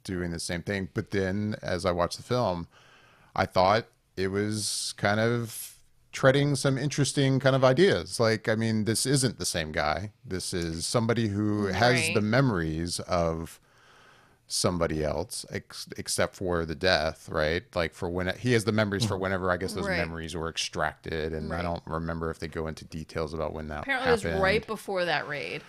doing the same thing. But then as I watched the film, I thought it was kind of treading some interesting kind of ideas. Like, I mean, this isn't the same guy. This is somebody who has the Right. memories of somebody else, except for the death, right? Like for when he has the memories for whenever I guess those Right. memories were extracted, and I Right. don't remember if they go into details about when that Apparently, it was happened. right before that raid.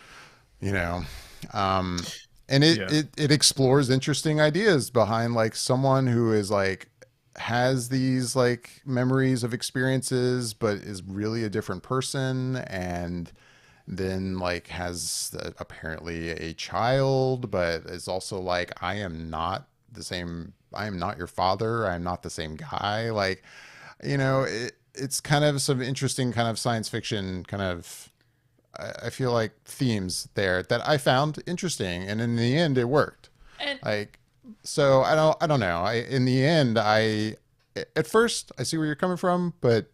You know, and it, Yeah. it explores interesting ideas behind like someone who is like has these like memories of experiences but is really a different person, and then like has apparently a child but is also like, I am not the same, I am not your father, I'm not the same guy. Like, it's kind of some interesting kind of science fiction kind of, I feel like, themes there that I found interesting, and in the end, it worked. And Like, so I don't know. In the end, at first, I see where you're coming from, but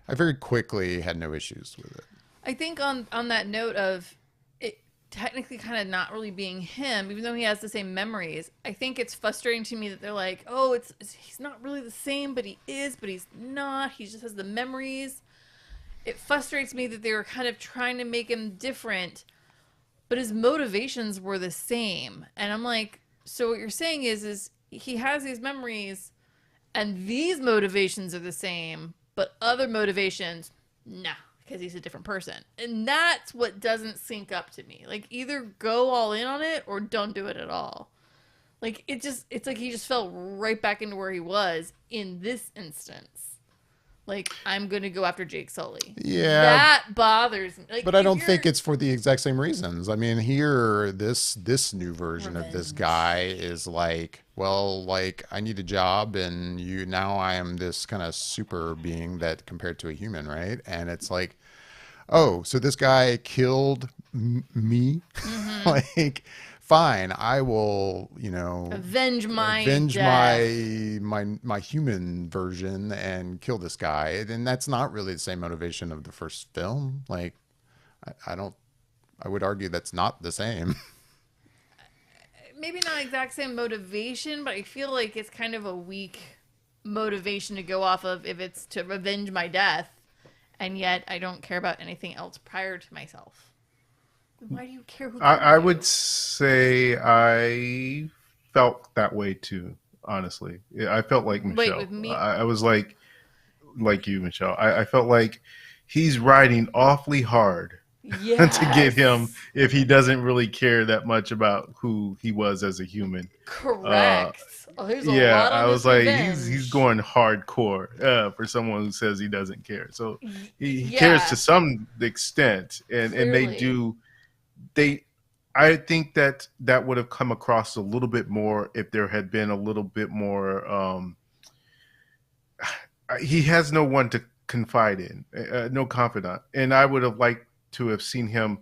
I very quickly had no issues with it. I think on that note of it technically kind of not really being him, even though he has the same memories, I think it's frustrating to me that they're like, oh, he's not really the same, but he is, but he's not. He just has the memories. It frustrates me that they were kind of trying to make him different, but his motivations were the same. And I'm like, so what you're saying is he has these memories and these motivations are the same, but other motivations, nah, because he's a different person. And that's what doesn't sync up to me. Like, either go all in on it or don't do it at all. Like, it's like he just fell right back into where he was in this instance. Like, I'm going to go after Jake Sully. Yeah. That bothers me. Like, But I if don't you're- think it's for the exact same reasons. I mean, here, this new version of this Revenge. guy is like, well, like I need a job, and now I am this kind of super being that compared to a human, right? And it's like, oh, so this guy killed me, like, fine, I will, avenge my avenge death. my human version and kill this guy. And that's not really the same motivation of the first film. Like, I don't, I would argue that's not the same. Maybe not exact same motivation, but I feel like it's kind of a weak motivation to go off of if it's to revenge my death, and yet I don't care about anything else prior to myself. Why do you care who I killed you? would say I felt that way too. Honestly, I felt like Wait, Michelle. with me? I was like you, Michelle. I felt like he's riding awfully hard Yes. to get him if he doesn't really care that much about who he was as a human. Correct. Oh, there's a Yeah, lot on I this was like, revenge. he's going hardcore for someone who says he doesn't care. So he Yeah. cares to some extent, and they Clearly. do. I think that would have come across a little bit more if there had been a little bit more. He has no one to confide in, no confidant, and I would have liked to have seen him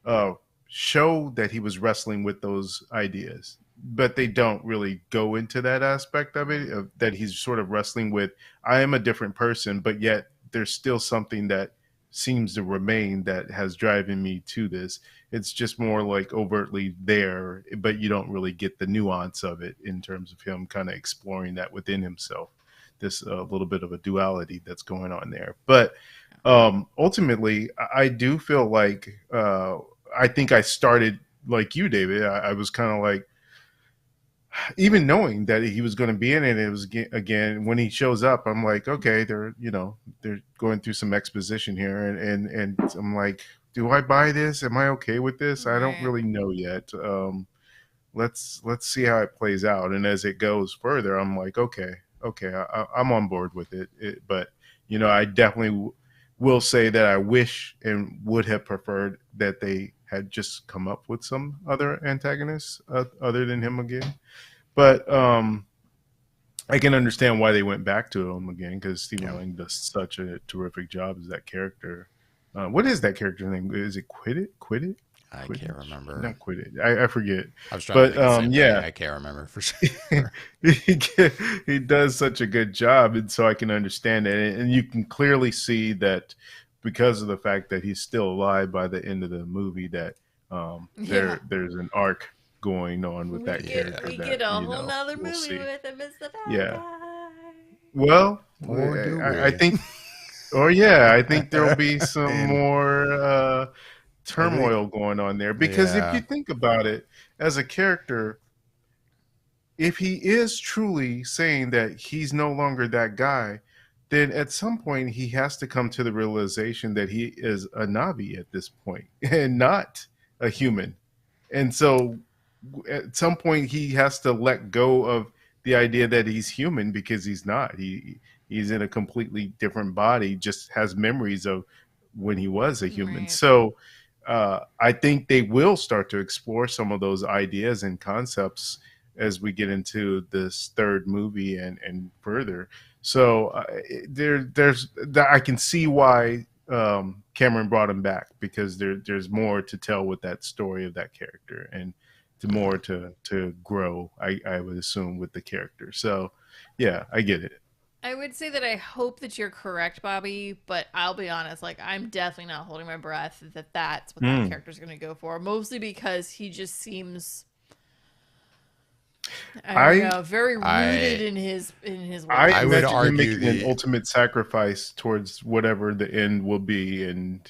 uh, show that he was wrestling with those ideas, but they don't really go into that aspect of it. That he's sort of wrestling with, I am a different person, but yet there's still something that seems to remain that has driven me to this. It's just more like overtly there, but you don't really get the nuance of it in terms of him kind of exploring that within himself. This little bit of a duality that's going on there, but ultimately, I do feel like I think I started like you, David. I was kind of like, even knowing that he was going to be in it, it was again when he shows up, I'm like, okay, they're going through some exposition here, and I'm like, do I buy this? Am I okay with this? I don't Right. really know yet. Let's see how it plays out, and as it goes further, I'm like, okay, I'm on board with it. But I definitely will say that I wish and would have preferred that they had just come up with some other antagonists other than him again. But I can understand why they went back to him again, because Stephen Lang does such a terrific job as that character. What is that character's name? Is it Quidit? I can't remember. Not Quidit. I forget. I was trying to think of the same yeah, thing. I can't remember for sure. he does such a good job, and so I can understand it. And you can clearly see that because of the fact that he's still alive by the end of the movie, that there's an arc going on with that character. We get a whole nother movie with him as the bad guy. Well, I think, I think there'll be some more turmoil going on there, because if you think about it, as a character, if he is truly saying that he's no longer that guy, then at some point he has to come to the realization that he is a Na'vi at this point and not a human. And so at some point he has to let go of the idea that he's human, because he's not. He's in a completely different body, just has memories of when he was a human. Right. So I think they will start to explore some of those ideas and concepts as we get into this third movie and further. So I can see why Cameron brought him back, because there's more to tell with that story of that character, and more to grow, I would assume, with the character. So yeah, I get it. I would say that I hope that you're correct, Bobby, but I'll be honest, like, I'm definitely not holding my breath that that's what that character's going to go for, mostly because he just seems, I don't know, very rooted in his work. I would argue making an ultimate sacrifice towards whatever the end will be, and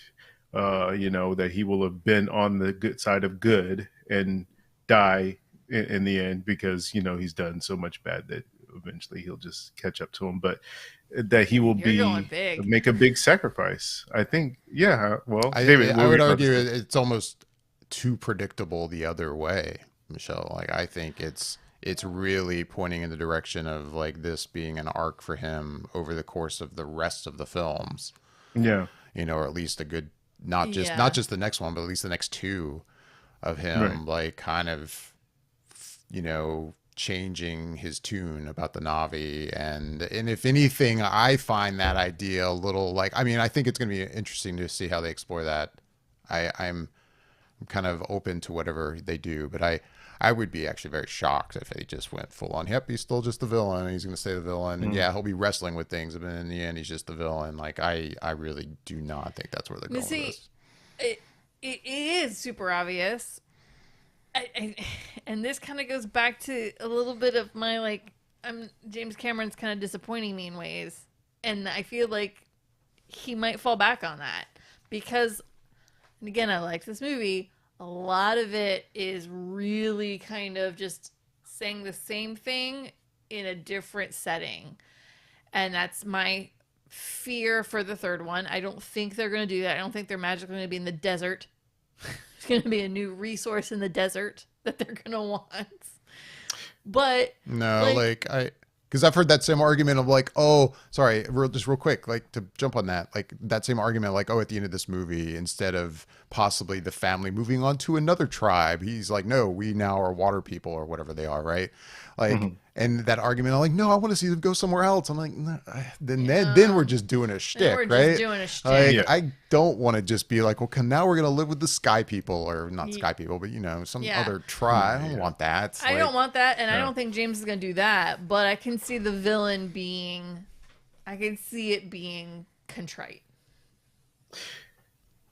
that he will have been on the good side of good and die in the end, because he's done so much bad that eventually he'll just catch up to him, but that he will make a big sacrifice. I think, well, David, I would argue it's almost too predictable the other way, Michelle. Like, I think it's really pointing in the direction of like this being an arc for him over the course of the rest of the films. Yeah. Or at least a good, not just the next one, but at least the next two of him, like kind of, changing his tune about the Na'vi, and if anything, I find that idea a little like, I think it's going to be interesting to see how they explore that. I'm kind of open to whatever they do, but I would be actually very shocked if they just went full on. Yep, he's still just the villain, and he's going to stay the villain, and he'll be wrestling with things, but in the end, he's just the villain. Like, I really do not think that's where they're going with this. It is super obvious. And this kind of goes back to a little bit of my, like, James Cameron's kind of disappointing me in ways. And I feel like he might fall back on that. Because, and again, I like this movie. A lot of it is really kind of just saying the same thing in a different setting. And that's my fear for the third one. I don't think they're going to do that. I don't think they're magically going to be in the desert. It's going to be a new resource in the desert that they're going to want. But no, because I've heard that same argument of like, oh, sorry, just real quick, like to jump on that, like that same argument, like, oh, at the end of this movie, instead of possibly the family moving on to another tribe, he's like, no, we now are water people or whatever they are, right? Like, and that argument, I'm like, no, I want to see them go somewhere else. I'm like, no, then we're just doing a shtick, right? Like, I don't want to just be like, okay, now we're gonna live with the sky people, or not sky people, but some other tribe. I don't want that. I don't want that, and I don't think James is gonna do that. But I can see the villain being, I can see it being contrite.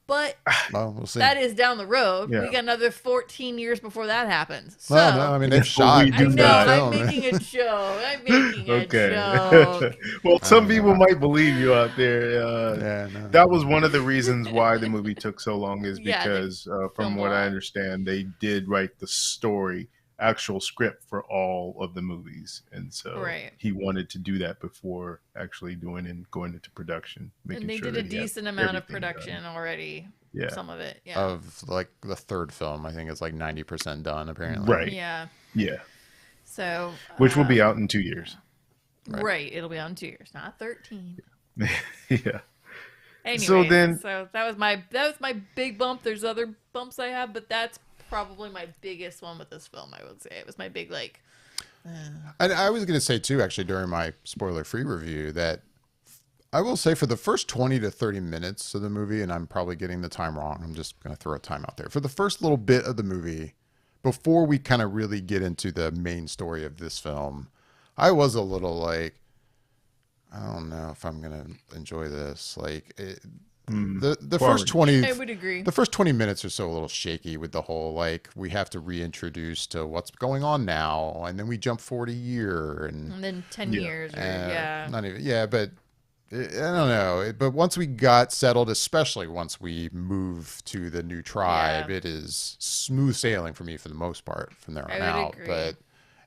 But we'll see. That is down the road. We got another 14 years before that happens. So, no, they've shot. I'm making a joke. I'm making a joke. Well, some people might believe you out there. That was one of the reasons why the movie took so long, is because, from what I understand, they did write the actual script for all of the movies, and so he wanted to do that before actually going into production. And they did a decent amount of production already. Some of it, of like the third film, I think it's like 90% done apparently. Right. Yeah. So, which will be out in 2 years. Right. It'll be out in 2 years, not 13. Yeah. So Anyways, then, so that was my big bump. There's other bumps I have, but that's probably my biggest one with this film. I would say it was my big like. And I was going to say too, actually, during my spoiler-free review, that I will say for the first 20 to 30 minutes of the movie, and I'm probably getting the time wrong. I'm just going to throw a time out there. For the first little bit of the movie, before we kind of really get into the main story of this film, I was a little like, I don't know if I'm going to enjoy this. Like the first Porridge. 20 I would agree. the first 20 minutes or so a little shaky with the whole like we have to reintroduce to what's going on now, and then we jump forward a year And then 10 Yeah. years, or, yeah. not even but I don't know. But once we got settled, especially once we move to the new tribe, Yeah. it is smooth sailing for me for the most part from there I on would out. agree. But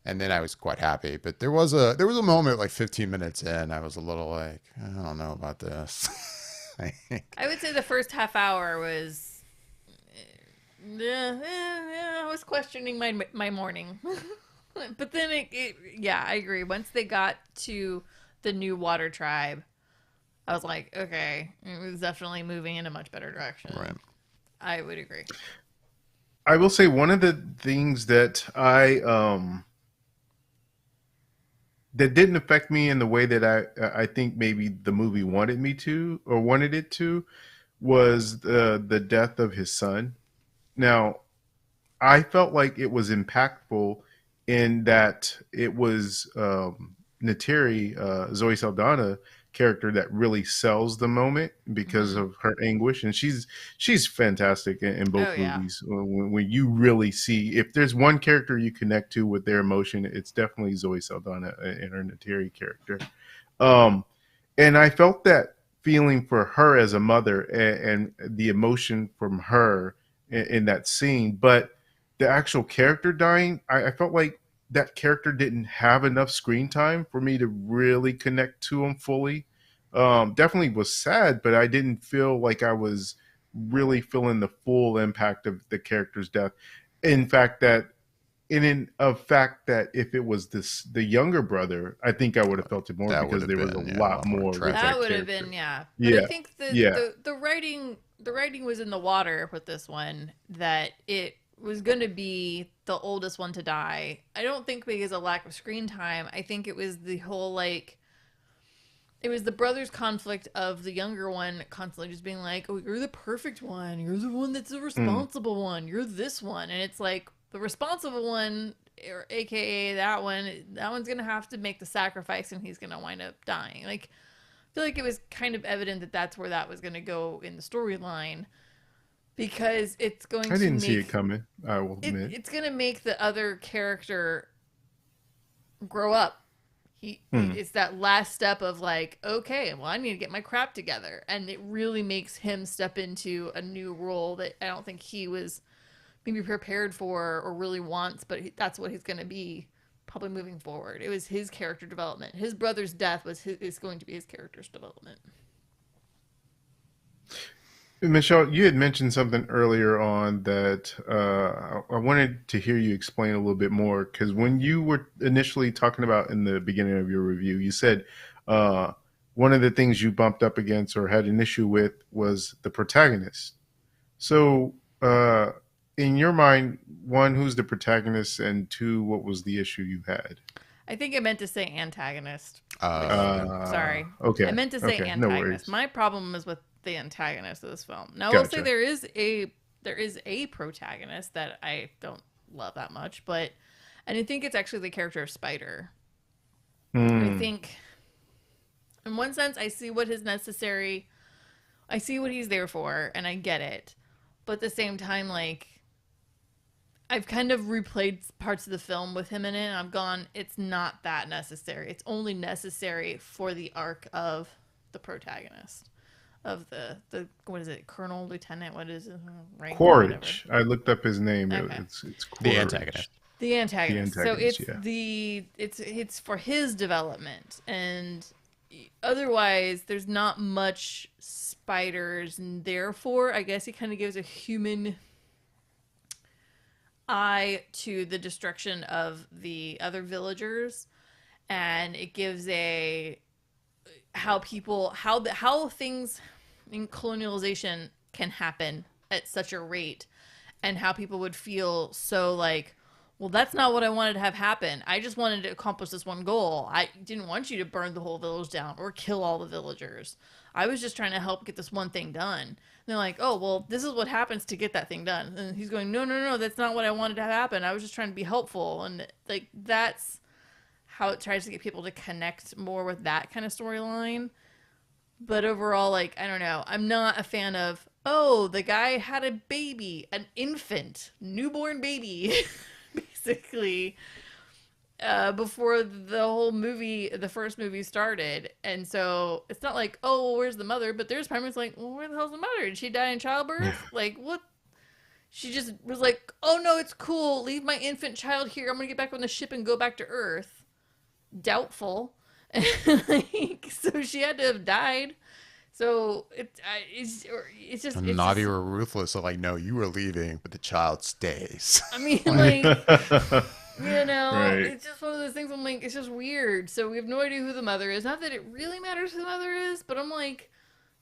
and then I was quite happy. But there was a moment like 15 minutes in, I was a little like, I don't know about this. I would say the first half hour was. I was questioning my morning. But then yeah, I agree. Once they got to the new water tribe, I was like, okay, it was definitely moving in a much better direction. Right. I would agree. I will say one of the things that that didn't affect me in the way that I think maybe the movie wanted me to or wanted it to was the death of his son. Now, I felt like it was impactful in that it was Nateri, Zoe Saldana character that really sells the moment because of her anguish, and she's fantastic in both Oh, yeah. movies. When you really see, if there's one character you connect to with their emotion, it's definitely Zoe Saldana and her Nateri character. And I felt that feeling for her as a mother and the emotion from her in that scene, but the actual character dying, I felt like that character didn't have enough screen time for me to really connect to him fully. Definitely was sad, but I didn't feel like I was really feeling the full impact of the character's death. In fact, that if it was the younger brother, I think I would have felt it more That because would there have was been, a yeah, lot a lot more more with tragic. That would have character. been, yeah. But Yeah. I think Yeah. the writing was in the water with this one, that it was going to be the oldest one to die. I don't think because of lack of screen time. I think it was the whole like it was the brothers' conflict of the younger one constantly just being like, "Oh, you're the perfect one. You're the one that's the responsible one. You're this one." And it's like the responsible one, or AKA that one's gonna have to make the sacrifice, and he's gonna wind up dying. Like, I feel like it was kind of evident that that's where that was gonna go in the storyline, because it's going I to didn't make see it coming. I will admit. it's gonna make the other character grow up. It's that last step of like, okay, well, I need to get my crap together, and it really makes him step into a new role that I don't think he was maybe prepared for or really wants, but that's what he's going to be probably moving forward. It was his character development. His brother's death is going to be his character's development. Michelle, you had mentioned something earlier on that I wanted to hear you explain a little bit more, because when you were initially talking about in the beginning of your review, you said one of the things you bumped up against or had an issue with was the protagonist. So, in your mind, one, who's the protagonist, and two, what was the issue you had? I think I meant to say antagonist. Sorry. Okay. I meant to say Okay, no antagonist. worries. My problem is with the antagonist of this film. Now, I will say Gotcha. there is a protagonist that I don't love that much, and I think it's actually the character of Spider. I think, in one sense, I see what is necessary. I see what he's there for, and I get it. But at the same time, like, I've kind of replayed parts of the film with him in it, and I've gone, it's not that necessary. It's only necessary for the arc of the protagonist. Of the what is it, Colonel, Lieutenant, what is it, rank? Quaritch. I looked up his name. Okay. It's Quaritch. The antagonist. The antagonist. So antagonist, it's it's for his development, and otherwise there's not much spiders, and therefore I guess he kind of gives a human eye to the destruction of the other villagers, and it gives a how things colonialization can happen at such a rate, and how people would feel so like, well, that's not what I wanted to have happen. I just wanted to accomplish this one goal. I didn't want you to burn the whole village down or kill all the villagers. I was just trying to help get this one thing done. And they're like, oh, well, this is what happens to get that thing done. And he's going, no, no, no, that's not what I wanted to have happen. I was just trying to be helpful. And like, that's how it tries to get people to connect more with that kind of storyline. But overall, like, I don't know. I'm not a fan of, oh, the guy had a baby, an infant, newborn baby, basically, before the whole movie, the first movie started. And so it's not like, oh, well, where's the mother? But there's parents like, well, where the hell's the mother? Did she die in childbirth? Like, what? She just was like, oh, no, it's cool. Leave my infant child here. I'm going to get back on the ship and go back to Earth. Doubtful. Like, so she had to have died. So it's just And it's naughty just, or ruthless. So like, no, you were leaving, but the child stays. I mean, like, Right. it's just one of those things. I'm like, it's just weird. So we have no idea who the mother is. Not that it really matters who the mother is, but I'm like,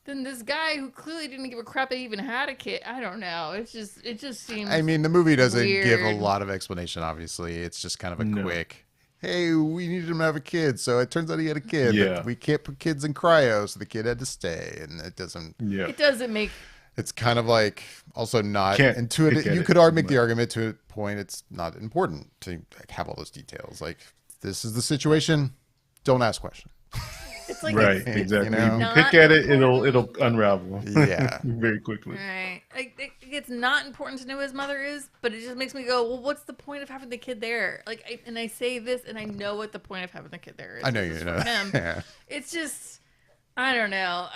then this guy who clearly didn't give a crap that he even had a kid. I don't know. It just seems. I mean, the movie doesn't give a weird. lot of explanation. Obviously, it's just kind of a No. quick. Hey, we needed him to have a kid, so it turns out he had a kid. Yeah. But we can't put kids in cryo, so the kid had to stay, and it doesn't. Yeah. It doesn't make. It's kind of like also not Can't intuitive. get You it could too make the much. argument to a point. It's not important to like, have all those details. Like, this is the situation. Don't ask questions. It's like Right. it's, Exactly. you know? Not Pick at it, important. it'll unravel. Yeah. Very quickly. right. Like, it's not important to know who his mother is, but it just makes me go, well, what's the point of having the kid there? Like, I say this, and I know what the point of having the kid there is. I know It's you just know. for him. Yeah. It's just, I don't know.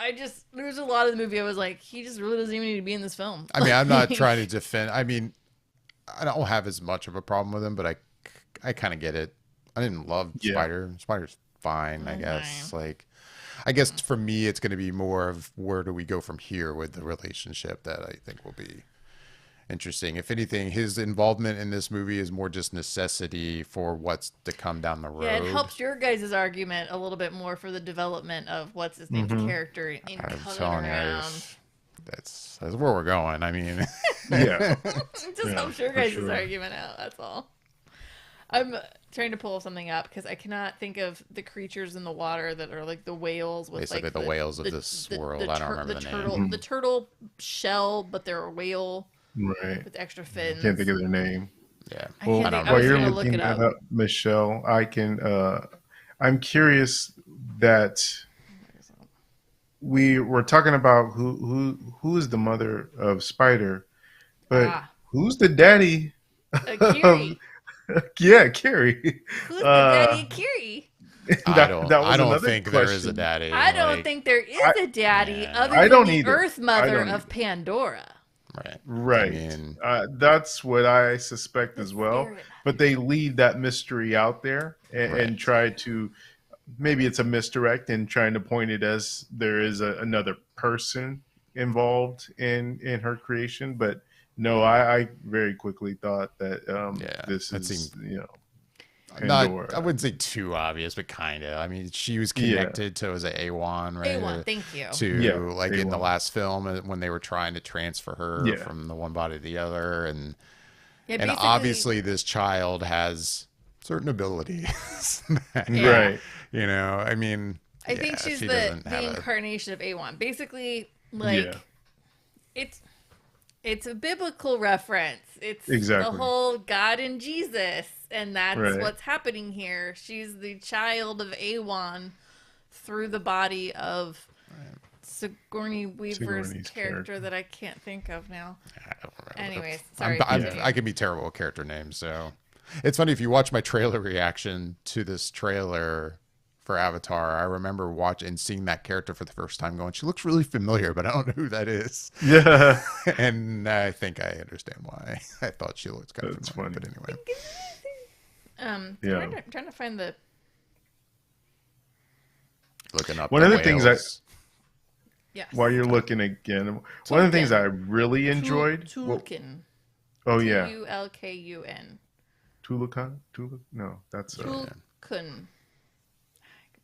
There's a lot of the movie I was like, he just really doesn't even need to be in this film. I mean, I'm not trying to defend. I mean, I don't have as much of a problem with him, but I kind of get it. I didn't love Yeah. Spider. Spider's fine, I Okay. guess. Like, I guess for me, it's going to be more of where do we go from here with the relationship that I think will be interesting. If anything, his involvement in this movie is more just necessity for what's to come down the road. Yeah, it helps your guys' argument a little bit more for the development of what's his name's character in I'm coming telling you, around. that's where we're going. I mean, Yeah. It just Yeah, helps your for guys' sure. argument out. That's all. I'm trying to pull something up because I cannot think of the creatures in the water that are like the whales with Basically like the whales of this world. I don't remember the name. turtle, the turtle shell, but they're a whale Right. with extra fins. Can't think of their name. yeah. I can't I don't think- I know. While was you're gonna look looking it that up. up, Michelle, I can. I'm curious that we were talking about who is the mother of Spider, but Ah. who's the daddy? Kiri. Yeah, Carrie. Who's the daddy of Kiri? I don't. that was I don't another think there is a question. daddy. I don't like- think there is a daddy yeah. other I than don't the either. Earth I Mother don't of either. Pandora. Right. Right. I mean, That's what I suspect as well. spirit. But they leave that mystery out there and Right. try to. Maybe it's a misdirect and trying to point it as there is another person involved in her creation. But no, I very quickly thought that Yeah, this that is seemed- Pandora. not. I wouldn't say too obvious, but kind of. I mean, she was connected to was it A1, right? A1, thank you. To Yeah, like in the A1. last film when they were trying to transfer her Yeah. from the one body to the other, and Yeah, and basically- obviously this child has certain abilities. that, Yeah. Right. You know, I mean, I think yeah, she's she the doesn't have a- incarnation of A1. Basically, like Yeah. it's a biblical reference. It's Exactly. the whole God and Jesus, and that's Right. what's happening here. She's the child of A1 through the body of Sigourney Weaver's Sigourney's character character. that I can't think of now. I don't remember. Anyways, sorry. I'm, continue. I can be terrible with character names, so it's funny if you watch my trailer reaction to this trailer for Avatar. I remember watching and seeing that character for the first time, going, "She looks really familiar, but I don't know who that is." Yeah. And I think I understand why. I thought she looked kind of That's familiar, funny. but anyway, Yeah. I'm trying to find the. looking up One of the things whales. Yes. While you're looking again, one of the things I really enjoyed. Tulkun. Oh yeah, Tulkun. Tulukan. No, that's Tulkun.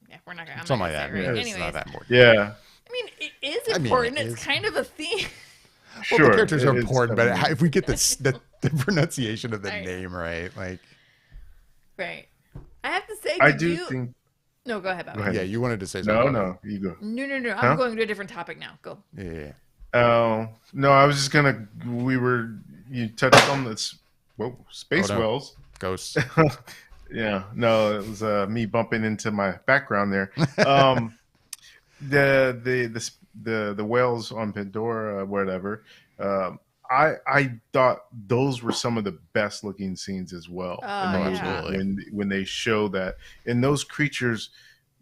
Yeah, we're not gonna. I'm something not like gonna that. say it right. It's not Anyways, that important. yeah. I mean, it is I mean, important. it it's is. kind of a theme. Well, Sure, the characters are it's important, but definitely- if we get the pronunciation of the Right. name right, like, Right. I have to say, I did do you... think. No, go ahead, Bobby. Go ahead. yeah, you wanted to say No, something. no, you go. No. Huh? I'm going to a different topic now. Go. Yeah. No, I was just gonna. You touched on this. Whoa, space Oh, no. whales. Ghosts. Yeah, no, it was me bumping into my background there. The whales on Pandora, whatever. I thought those were some of the best looking scenes as well. Oh, in the movie, absolutely. when they show that, and those creatures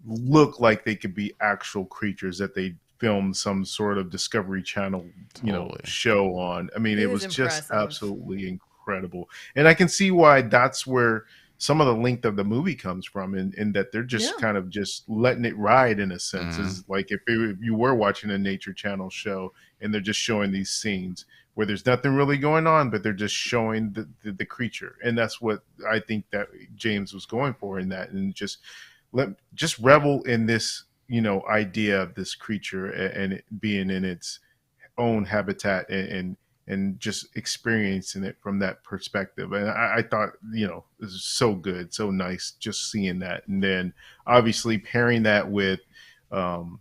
look like they could be actual creatures that they filmed some sort of Discovery Channel, Totally. show on. I mean, It it was was just impressive. absolutely incredible, and I can see why that's where some of the length of the movie comes from, in that they're just Yeah. kind of just letting it ride in a sense. Mhm. Is like if you were watching a Nature Channel show and they're just showing these scenes where there's nothing really going on, but they're just showing the creature, and that's what I think that James was going for in that, and just revel in this idea of this creature and it being in its own habitat and just experiencing it from that perspective. And I thought, it was so good, so nice just seeing that. And then obviously pairing that with, in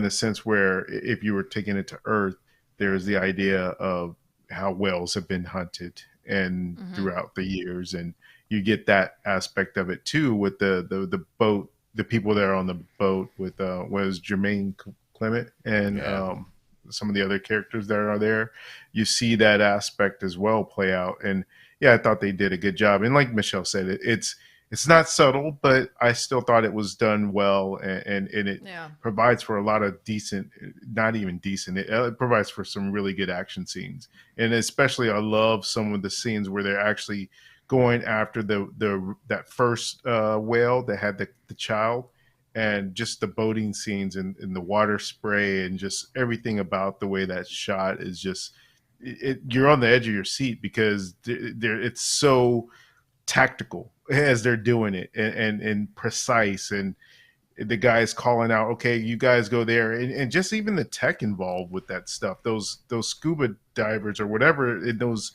the sense where if you were taking it to Earth, there's the idea of how whales have been hunted and throughout the years. And you get that aspect of it too with the boat, the people that are on the boat with, was Jermaine Clement and, Yeah. some of the other characters that are there. You see that aspect as well play out, and I thought they did a good job. And like Michelle said, it's not subtle, but I still thought it was done well, and it Yeah. provides for a lot of decent, not even decent, it provides for some really good action scenes. And especially I love some of the scenes where they're actually going after that first whale that had the child, and just the boating scenes and the water spray and just everything about the way that's shot is just you're on the edge of your seat because it's so tactical as they're doing it, and precise, and the guys calling out, okay, you guys go there, and just even the tech involved with that stuff, those scuba divers or whatever in those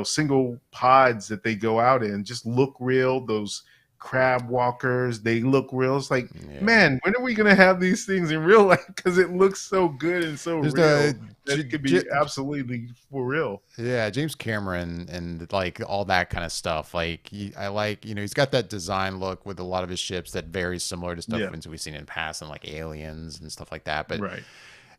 single pods that they go out in just look real. Those crab walkers, they look real. It's like, Yeah. man, when are we gonna have these things in real life? Because it looks so good and so There's real the- that it could be absolutely for real. Yeah, James Cameron and like all that kind of stuff. Like I like, he's got that design look with a lot of his ships that varies similar to stuff Yeah. we've seen in the past and like Aliens and stuff like that. But Right.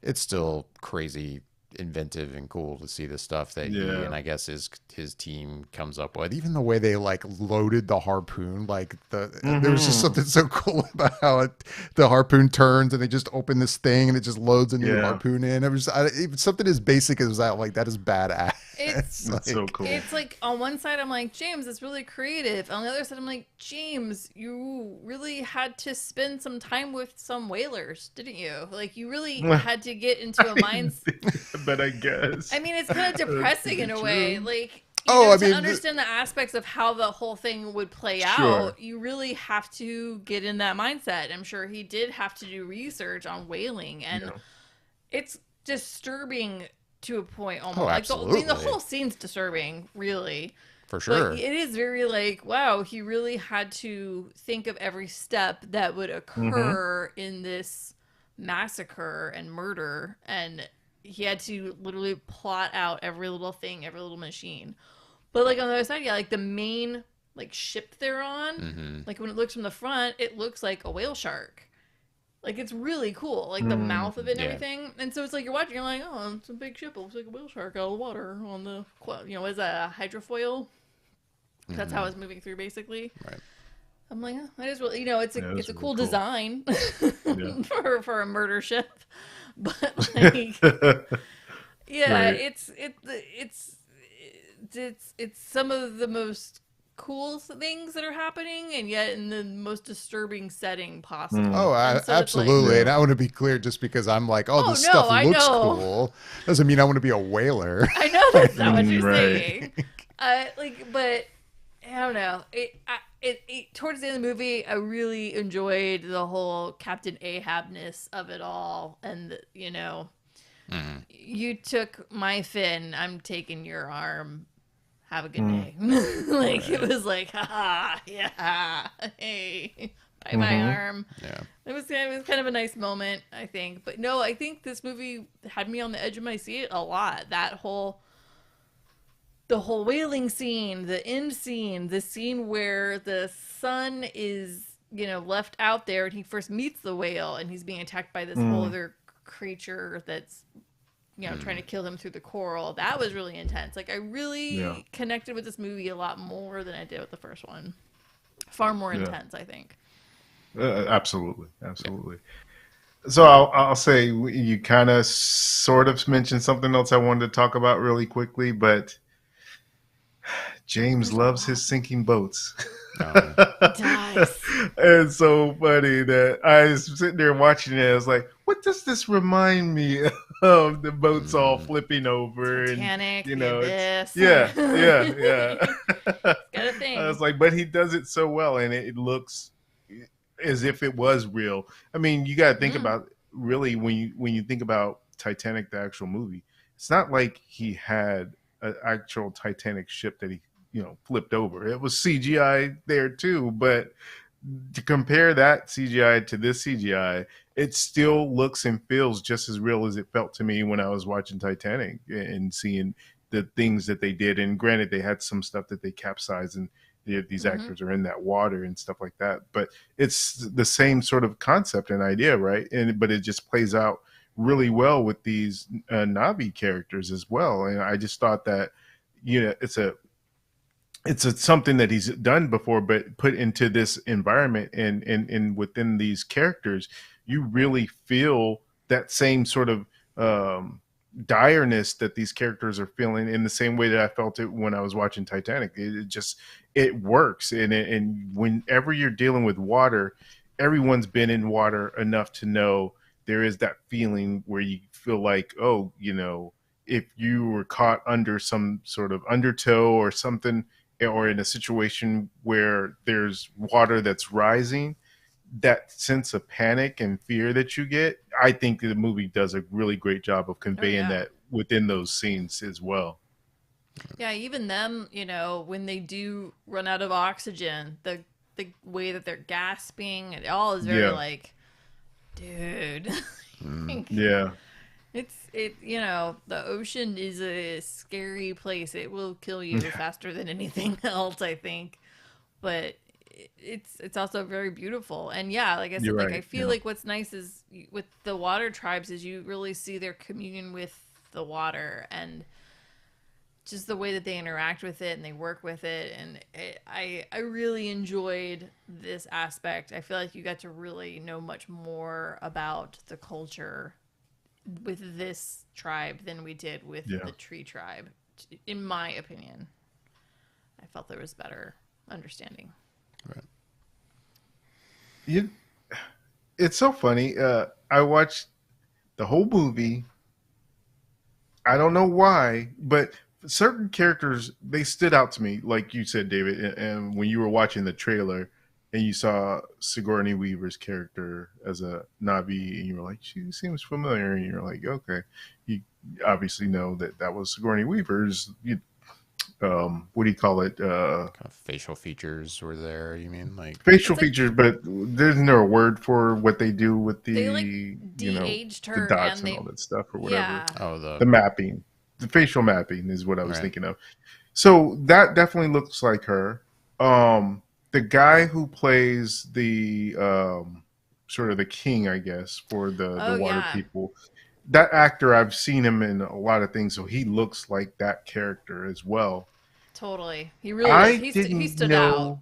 it's still crazy inventive and cool to see the stuff that he Yeah. and I guess his team comes up with. Even the way they like loaded the harpoon, like there was just something so cool about how the harpoon turns and they just open this thing and it just loads a new Yeah. harpoon in. It was even something as basic as that. Like that is badass. It's That's so cool. It's like on one side I'm like, James, it's really creative. On the other side I'm like, James, you really had to spend some time with some whalers, didn't you? Like you really had to get into a mindset. But I guess. I mean, it's kind of depressing in a way. Like, to understand the aspects of how the whole thing would play out, you really have to get in that mindset. I'm sure he did have to do research on whaling, and it's disturbing to a point almost. Oh, Like, absolutely. the whole scene's disturbing, really. For sure. But it is very like, wow, he really had to think of every step that would occur in this massacre and murder, and he had to literally plot out every little thing, every little machine. But like on the other side, like the main like ship they're on, like when it looks from the front, it looks like a whale shark. Like it's really cool, like the mouth of it and Yeah. everything. And so it's like you're watching, you're like, oh, it's a big ship. It looks like a whale shark out of the water on the, is that a hydrofoil? That's how it's moving through, basically. Right. I'm like, oh, that is really, it's Yeah, a that's it's a really cool cool. design Yeah. for a murder ship, but like, yeah, Right. it's some of the most cool things that are happening, and yet in the most disturbing setting possible. Oh, And so it's like- absolutely. And I want to be clear, just because I'm like, Oh, this no, stuff I looks know. cool, doesn't mean I want to be a whaler. I know that's not what you're Right. saying. But I don't know. towards the end of the movie, I really enjoyed the whole Captain Ahabness of it all, and you took my fin, I'm taking your arm. Have a good day. Like it was like, haha, yeah, hey, bye bye arm. Yeah. It was kind of a nice moment, I think. But no, I think this movie had me on the edge of my seat a lot. The whole whaling scene, the end scene, the scene where the son is, left out there and he first meets the whale and he's being attacked by this whole other creature that's, trying to kill him through the coral. That was really intense. Like I really connected with this movie a lot more than I did with the first one. Far more intense, I think. Absolutely. So I'll say you kind of sort of mentioned something else I wanted to talk about really quickly, but James loves his sinking boats. It does. It's so funny that I was sitting there watching it. I was like, what does this remind me of? The boats all flipping over. Titanic, and, the Abyss. Yeah. Got a thing. I was like, but he does it so well, and it looks as if it was real. I mean, you got to think about really when you think about Titanic, the actual movie. It's not like he had an actual Titanic ship that he flipped over. It was CGI there too, but to compare that CGI to this CGI, it still looks and feels just as real as it felt to me when I was watching Titanic and seeing the things that they did. And granted, they had some stuff that they capsized and these actors are in that water and stuff like that, but it's the same sort of concept and idea, right? But it just plays out really well with these Na'vi characters as well. And I just thought that it's something that he's done before, but put into this environment and within these characters, you really feel that same sort of direness that these characters are feeling in the same way that I felt it when I was watching Titanic. It works. And whenever you're dealing with water, everyone's been in water enough to know there is that feeling where you feel like, if you were caught under some sort of undertow or something, or in a situation where there's water that's rising, that sense of panic and fear that you get, I think the movie does a really great job of conveying that within those scenes as well. Yeah, even them, when they do run out of oxygen, the way that they're gasping, it all is very like, dude. Yeah. The ocean is a scary place. It will kill you faster than anything else, I think. But it's also very beautiful. And yeah, like I said, I feel like what's nice is with the water tribes is you really see their communion with the water and just the way that they interact with it and they work with it. And I really enjoyed this aspect. I feel like you got to really know much more about the culture with this tribe than we did with the tree tribe, in my opinion. I felt there was better understanding. Right. It's so funny. I watched the whole movie. I don't know why, but certain characters, they stood out to me, like you said, David. And when you were watching the trailer and you saw Sigourney Weaver's character as a Na'vi, and you were like, she seems familiar, and you're like, okay, you obviously know that was Sigourney Weaver's. What do you call it? Kind of facial features were there. You mean like facial features? But there's no word for what they do with the de-aged her the dots and all that stuff or whatever. Yeah. oh the mapping, the facial mapping is what I was thinking of. So that definitely looks like her. The guy who plays the sort of the king, I guess, for the water people, that actor, I've seen him in a lot of things, so he looks like that character as well. Totally. He really he stood out.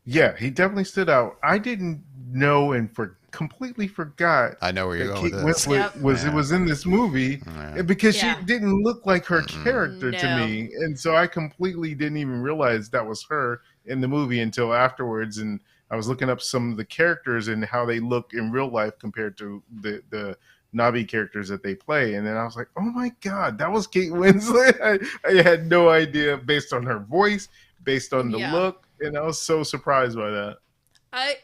Yeah, he definitely stood out. I didn't know and completely forgot. I know where you're going Kate with this. Winslet was in this movie because she didn't look like her character to me. And so I completely didn't even realize that was her in the movie until afterwards. And I was looking up some of the characters and how they look in real life compared to the Na'vi characters that they play. And then I was like, oh my God, that was Kate Winslet. I had no idea based on her voice, based on the look. And I was so surprised by that.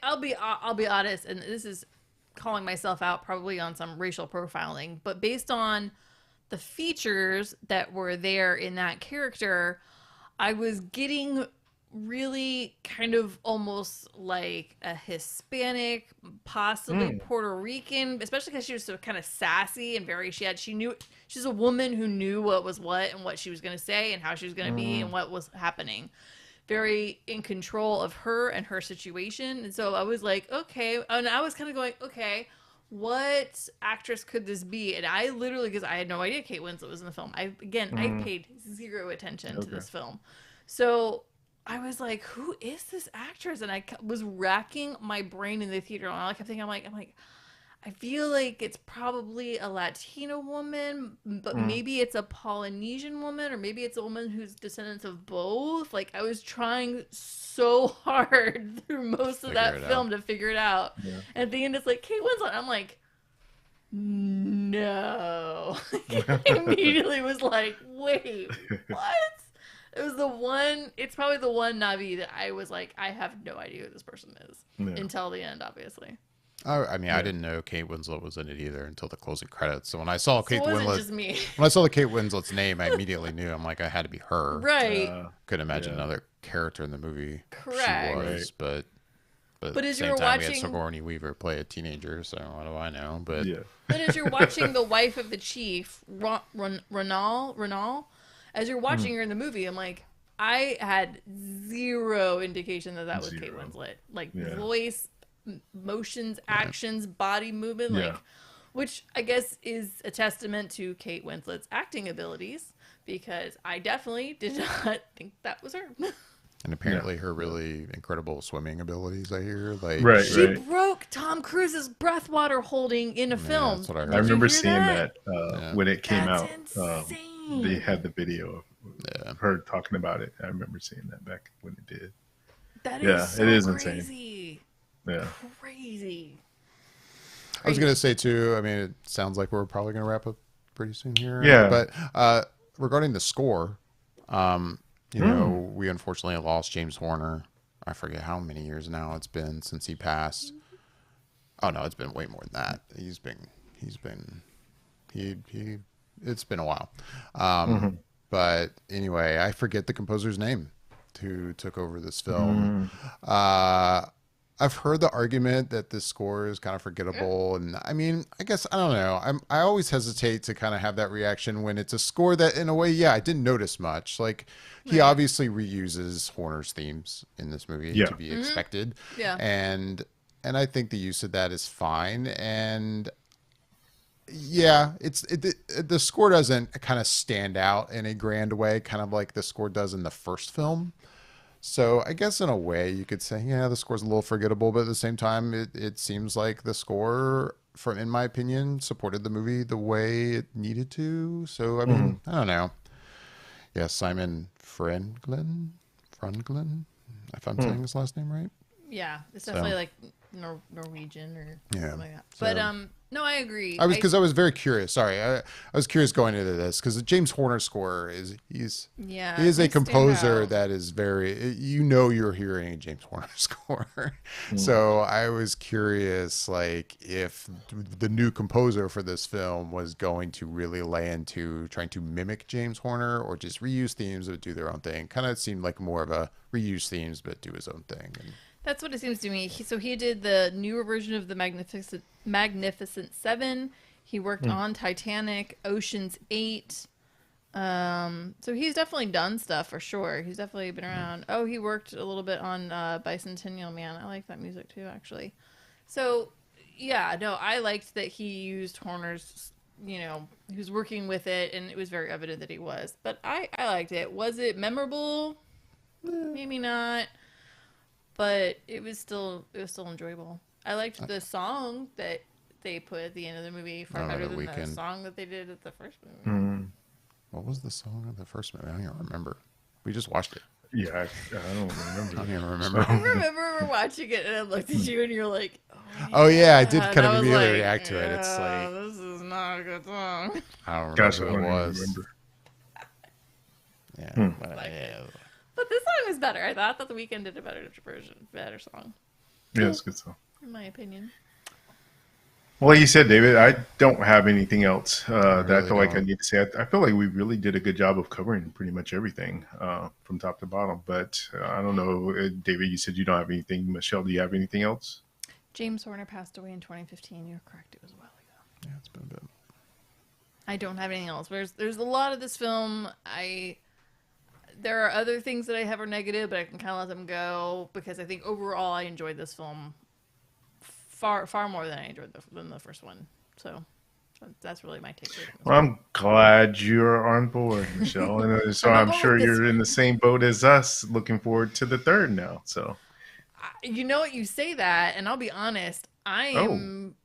I'll be honest, and this is calling myself out probably on some racial profiling, but based on the features that were there in that character, I was getting really kind of almost like a Hispanic, possibly Puerto Rican, especially because she was so kind of sassy and she knew she's a woman who knew what was what and what she was going to say and how she was going to be and what was happening. Very in control of her and her situation. And so I was like, okay. And I was kind of going, okay, what actress could this be? And I literally, because I had no idea Kate Winslet was in the film. I paid zero attention to this film. So I was like, who is this actress? And I was racking my brain in the theater. And I kept thinking, I'm like, I feel like it's probably a Latina woman, but maybe it's a Polynesian woman, or maybe it's a woman who's descendants of both. Like, I was trying so hard through most of that film to figure it out. Yeah. And at the end, it's like, Kate Winslet. I'm like, no. I immediately was like, wait, what? It was it's probably the one Na'vi that I was like, I have no idea who this person is until the end, obviously. I mean, I didn't know Kate Winslet was in it either until the closing credits. So when I saw Kate Winslet, when I saw the Kate Winslet's name, I immediately knew. I'm like, I had to be her. Right. Couldn't imagine another character in the movie. Correct. She was, but at the same time, we had Sigourney Weaver play a teenager. So what do I know? But but as you're watching the wife of the chief, Renal, as you're watching her in the movie, I'm like, I had zero indication that was Kate Winslet. Like voice, motions, actions, body movement, like, which I guess is a testament to Kate Winslet's acting abilities, because I definitely did not think that was her. And apparently her really incredible swimming abilities, I hear. Like she broke Tom Cruise's breath water holding in a film. That's what I heard. I remember seeing that when it came out. Insane. They had the video of her talking about it. I remember seeing that back when it did. That is so it is crazy. Insane. Yeah. Crazy. I was going to say, too, I mean, it sounds like we're probably going to wrap up pretty soon here. Yeah. But regarding the score, you know, we unfortunately lost James Horner. I forget how many years now it's been since he passed. Oh, no, it's been way more than that. It's been a while. But anyway, I forget the composer's name who took over this film. I've heard the argument that this score is kind of forgettable, and I mean, I guess I don't know. I always hesitate to kind of have that reaction when it's a score that, in a way, I didn't notice much. Like, he obviously reuses Horner's themes in this movie to be expected, and I think the use of that is fine. And the score doesn't kind of stand out in a grand way, kind of like the score does in the first film. So I guess in a way you could say, the score's a little forgettable, but at the same time, it seems like the score, in my opinion, supported the movie the way it needed to. So, I mean, I don't know. Yeah, Simon Franglen, if I'm saying his last name right. Yeah, it's definitely like Norwegian or something like that. So, but no, I agree. I was very curious. Sorry, I was curious going into this because the James Horner score he is a composer that is very, you're hearing a James Horner score. So I was curious, like, if the new composer for this film was going to really lay into trying to mimic James Horner or just reuse themes but do their own thing. Kind of seemed like more of a reuse themes but do his own thing. And that's what it seems to me. He did the newer version of the Magnificent Seven. He worked on Titanic, Ocean's 8. So he's definitely done stuff for sure. He's definitely been around. Oh, he worked a little bit on Bicentennial Man. I like that music too, actually. So I liked that he used Horner's. He was working with it, and it was very evident that he was. But I liked it. Was it memorable? Maybe not. But it was still enjoyable. I liked the song that they put at the end of the movie far better than the song that they did at the first movie. What was the song of the first movie? I don't even remember. We just watched it. Yeah, I don't remember. I don't even remember. I remember watching it and I looked at you and you're like, oh yeah, I did kind of immediately react to it. It's like, this is not a good song. I don't remember what it was. Remember. Yeah. But this song is better. I thought that The Weeknd did a better song, Yeah, it's good stuff. in my opinion. Well, like you said, David, I don't have anything else that I really feel like I don't. need to say. I feel like we really did a good job of covering pretty much everything from top to bottom. But I don't know, David, you said you don't have anything. Michelle, do you have anything else? James Horner passed away in 2015. You're correct. It was a while ago. Yeah, it's been a bit. I don't have anything else. There's a lot of this film. There are other things that I have are negative, but I can kind of let them go because I think overall I enjoyed this film far more than I enjoyed than the first one. So that's really my takeaway. Well, I'm glad you're on board, Michelle. And so I'm on I'm board sure with this you're in one. the same boat as us, looking forward to the third now. So, You know what? You say that, and I'll be honest. I Oh. am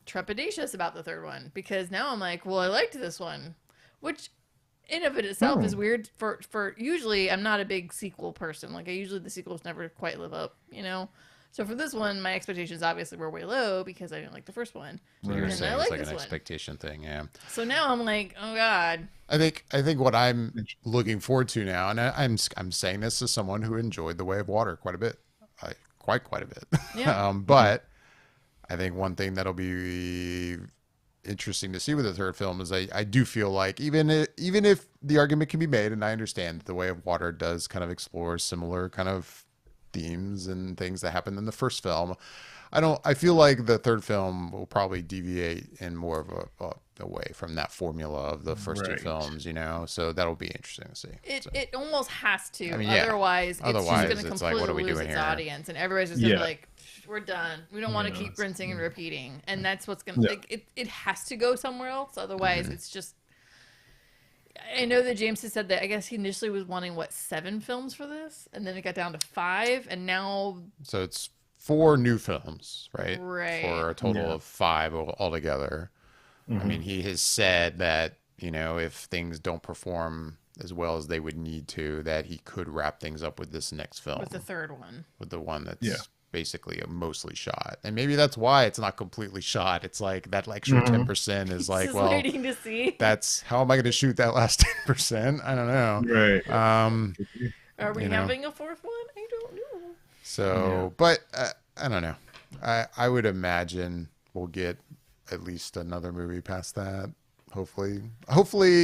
trepidatious about the third one because now I'm like, well, I liked this one, which in of it itself is weird. For usually, I'm not a big sequel person. Like, the sequels never quite live up, you know. So for this one, my expectations obviously were way low because I didn't like the first one. So you're And I saying like it's like this an one. expectation thing, yeah. So now I'm like, oh god. I think what I'm looking forward to now, and I'm saying this as someone who enjoyed The Way of Water quite a bit, quite a bit. Yeah. But I think one thing that'll be interesting to see with the third film is I do feel like even if the argument can be made, and I understand that The Way of Water does kind of explore similar kind of themes and things that happened in the first film. I feel like the third film will probably deviate in more of a way from that formula of the first two Right. films, you know. So that'll be interesting to see. It So, it almost has to. I mean, yeah. Otherwise, Otherwise, it's just going to it's like, what completely are we lose doing its here? audience, and everybody's just going to Yeah. be like, "We're done. We don't want to keep it's- rinsing and repeating." And that's what's going to. Yeah. Like, it has to go somewhere else. Otherwise, Mm-hmm. it's just. I know that James has said that. I guess he initially was wanting 7 films for this, and then it got down to 5, and now so it's 4 new films, right? Right. For a total Yeah. of 5 altogether. I mean, he has said that, you know, if things don't perform as well as they would need to, that he could wrap things up with this next film, with the third one. with the one that's Yeah. basically mostly shot. And maybe that's why it's not completely shot. It's like that extra 10% is like, Just well, waiting to see. that's how am I going to shoot that last 10%? I don't know. Right. Are we you know. having a fourth one? I don't know. So, but I don't know. I would imagine we'll get at least another movie past that. Hopefully,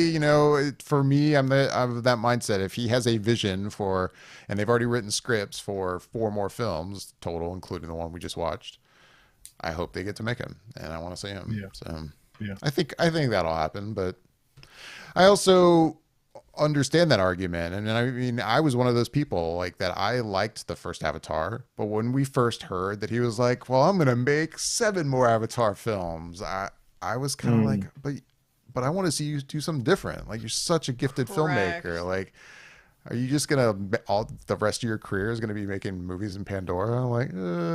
you know, for me, I'm of that mindset. If he has a vision for, and they've already written scripts for 4 more films total, including the one we just watched, I hope they get to make him, and I want to see him. Yeah. So, Yeah. I think that'll happen. But I also understand that argument, and I mean, I was one of those people like that. I liked the first Avatar, but when we first heard that he was like, "Well, I'm gonna make 7 more Avatar films," I was kind of like, but I want to see you do something different. Like, you're such a gifted Correct. filmmaker. Like, are you just gonna all the rest of your career is gonna be making movies in Pandora? Like,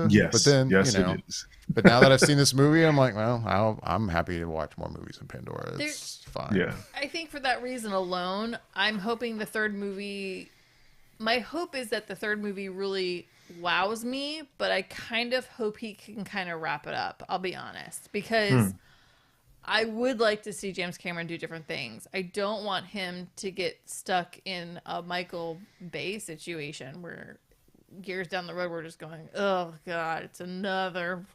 Yes. But then, yes, you know, it is. but now that I've seen this movie, I'm like, well, I'm happy to watch more movies in Pandora. It's fine. Yeah. I think for that reason alone, I'm hoping the third movie. My hope is that the third movie really wows me, but I kind of hope he can kind of wrap it up. I'll be honest, because I would like to see James Cameron do different things. I don't want him to get stuck in a Michael Bay situation where years down the road we're just going, oh god, it's another,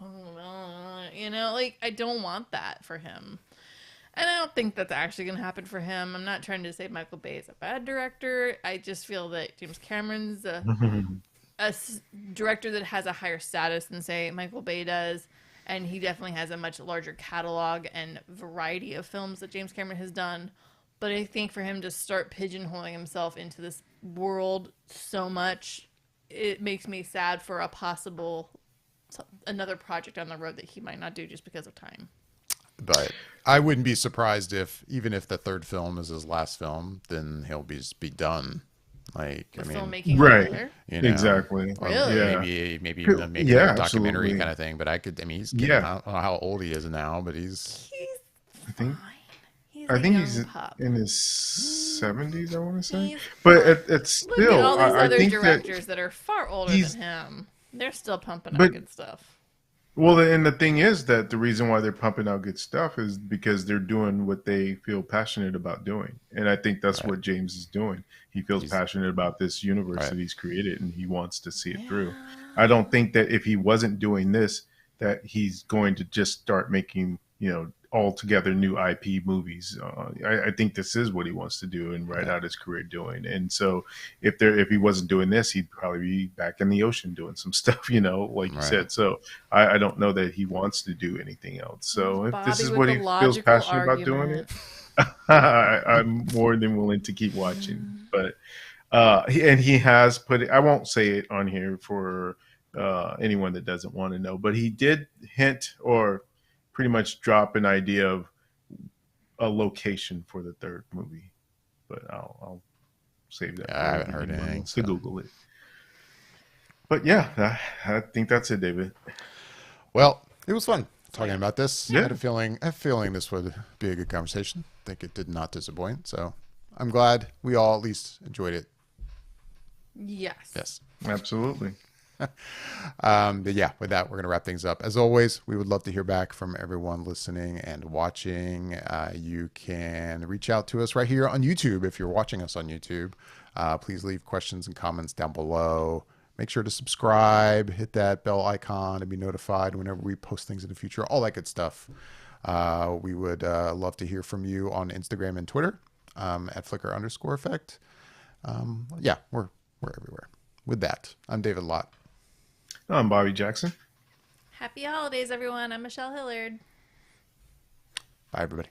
you know, like I don't want that for him. And I don't think that's actually going to happen for him. I'm not trying to say Michael Bay is a bad director. I just feel that James Cameron's director that has a higher status than, say, Michael Bay does. And he definitely has a much larger catalog and variety of films that James Cameron has done. But I think for him to start pigeonholing himself into this world so much, it makes me sad for a possible another project on the road that he might not do just because of time. But I wouldn't be surprised if, even if the third film is his last film, then he'll be done. Like, The I mean, filmmaking Right. trailer. you know, Exactly. or Really? Yeah. maybe Cool. make Yeah, a documentary absolutely. kind of thing. But I mean, he's getting, Yeah. I don't know how old he is now, but he's He's I think fine. He's I a think young he's pup. in his 70s. I want to say, He's but fine. it's Look at still. all these I other think directors that are far older he's- than him. They're still pumping out But- good stuff. Well, and the thing is that the reason why they're pumping out good stuff is because they're doing what they feel passionate about doing. And I think that's Right. what James is doing. He feels He's passionate about this universe right. that he's created and he wants to see it through. I Yeah. don't think that if he wasn't doing this, that he's going to just start making, altogether new IP movies. I think this is what he wants to do and write Right. out his career doing. And so if he wasn't doing this, he'd probably be back in the ocean doing some stuff, like you Right. said. So I don't know that he wants to do anything else. There's So if this Bobby is with what the he feels logical passionate about doing argument. it, I'm more than willing to keep watching. But he has put it. I won't say it on here for anyone that doesn't want to know. But he did hint or pretty much drop an idea of a location for the third movie. But I'll save that Yeah, I for haven't heard anyone who anything. wants to So, Google it. But yeah, I think that's it, David. well, it was fun talking Yeah. about this. I Yeah. had a feeling this would be a good conversation. I think it did not disappoint. So, I'm glad we all at least enjoyed it. Yes. Yes. Absolutely. But yeah, with that, we're going to wrap things up. As always, we would love to hear back from everyone listening and watching. You can reach out to us right here on YouTube if you're watching us on YouTube. Please leave questions and comments down below. Make sure to subscribe, hit that bell icon to be notified whenever we post things in the future, all that good stuff. We would love to hear from you on Instagram and Twitter at Flickr_effect. Yeah, we're everywhere. With that, I'm David Lott. I'm Bobby Jackson. Happy holidays, everyone. I'm Michelle Hillard. Bye, everybody.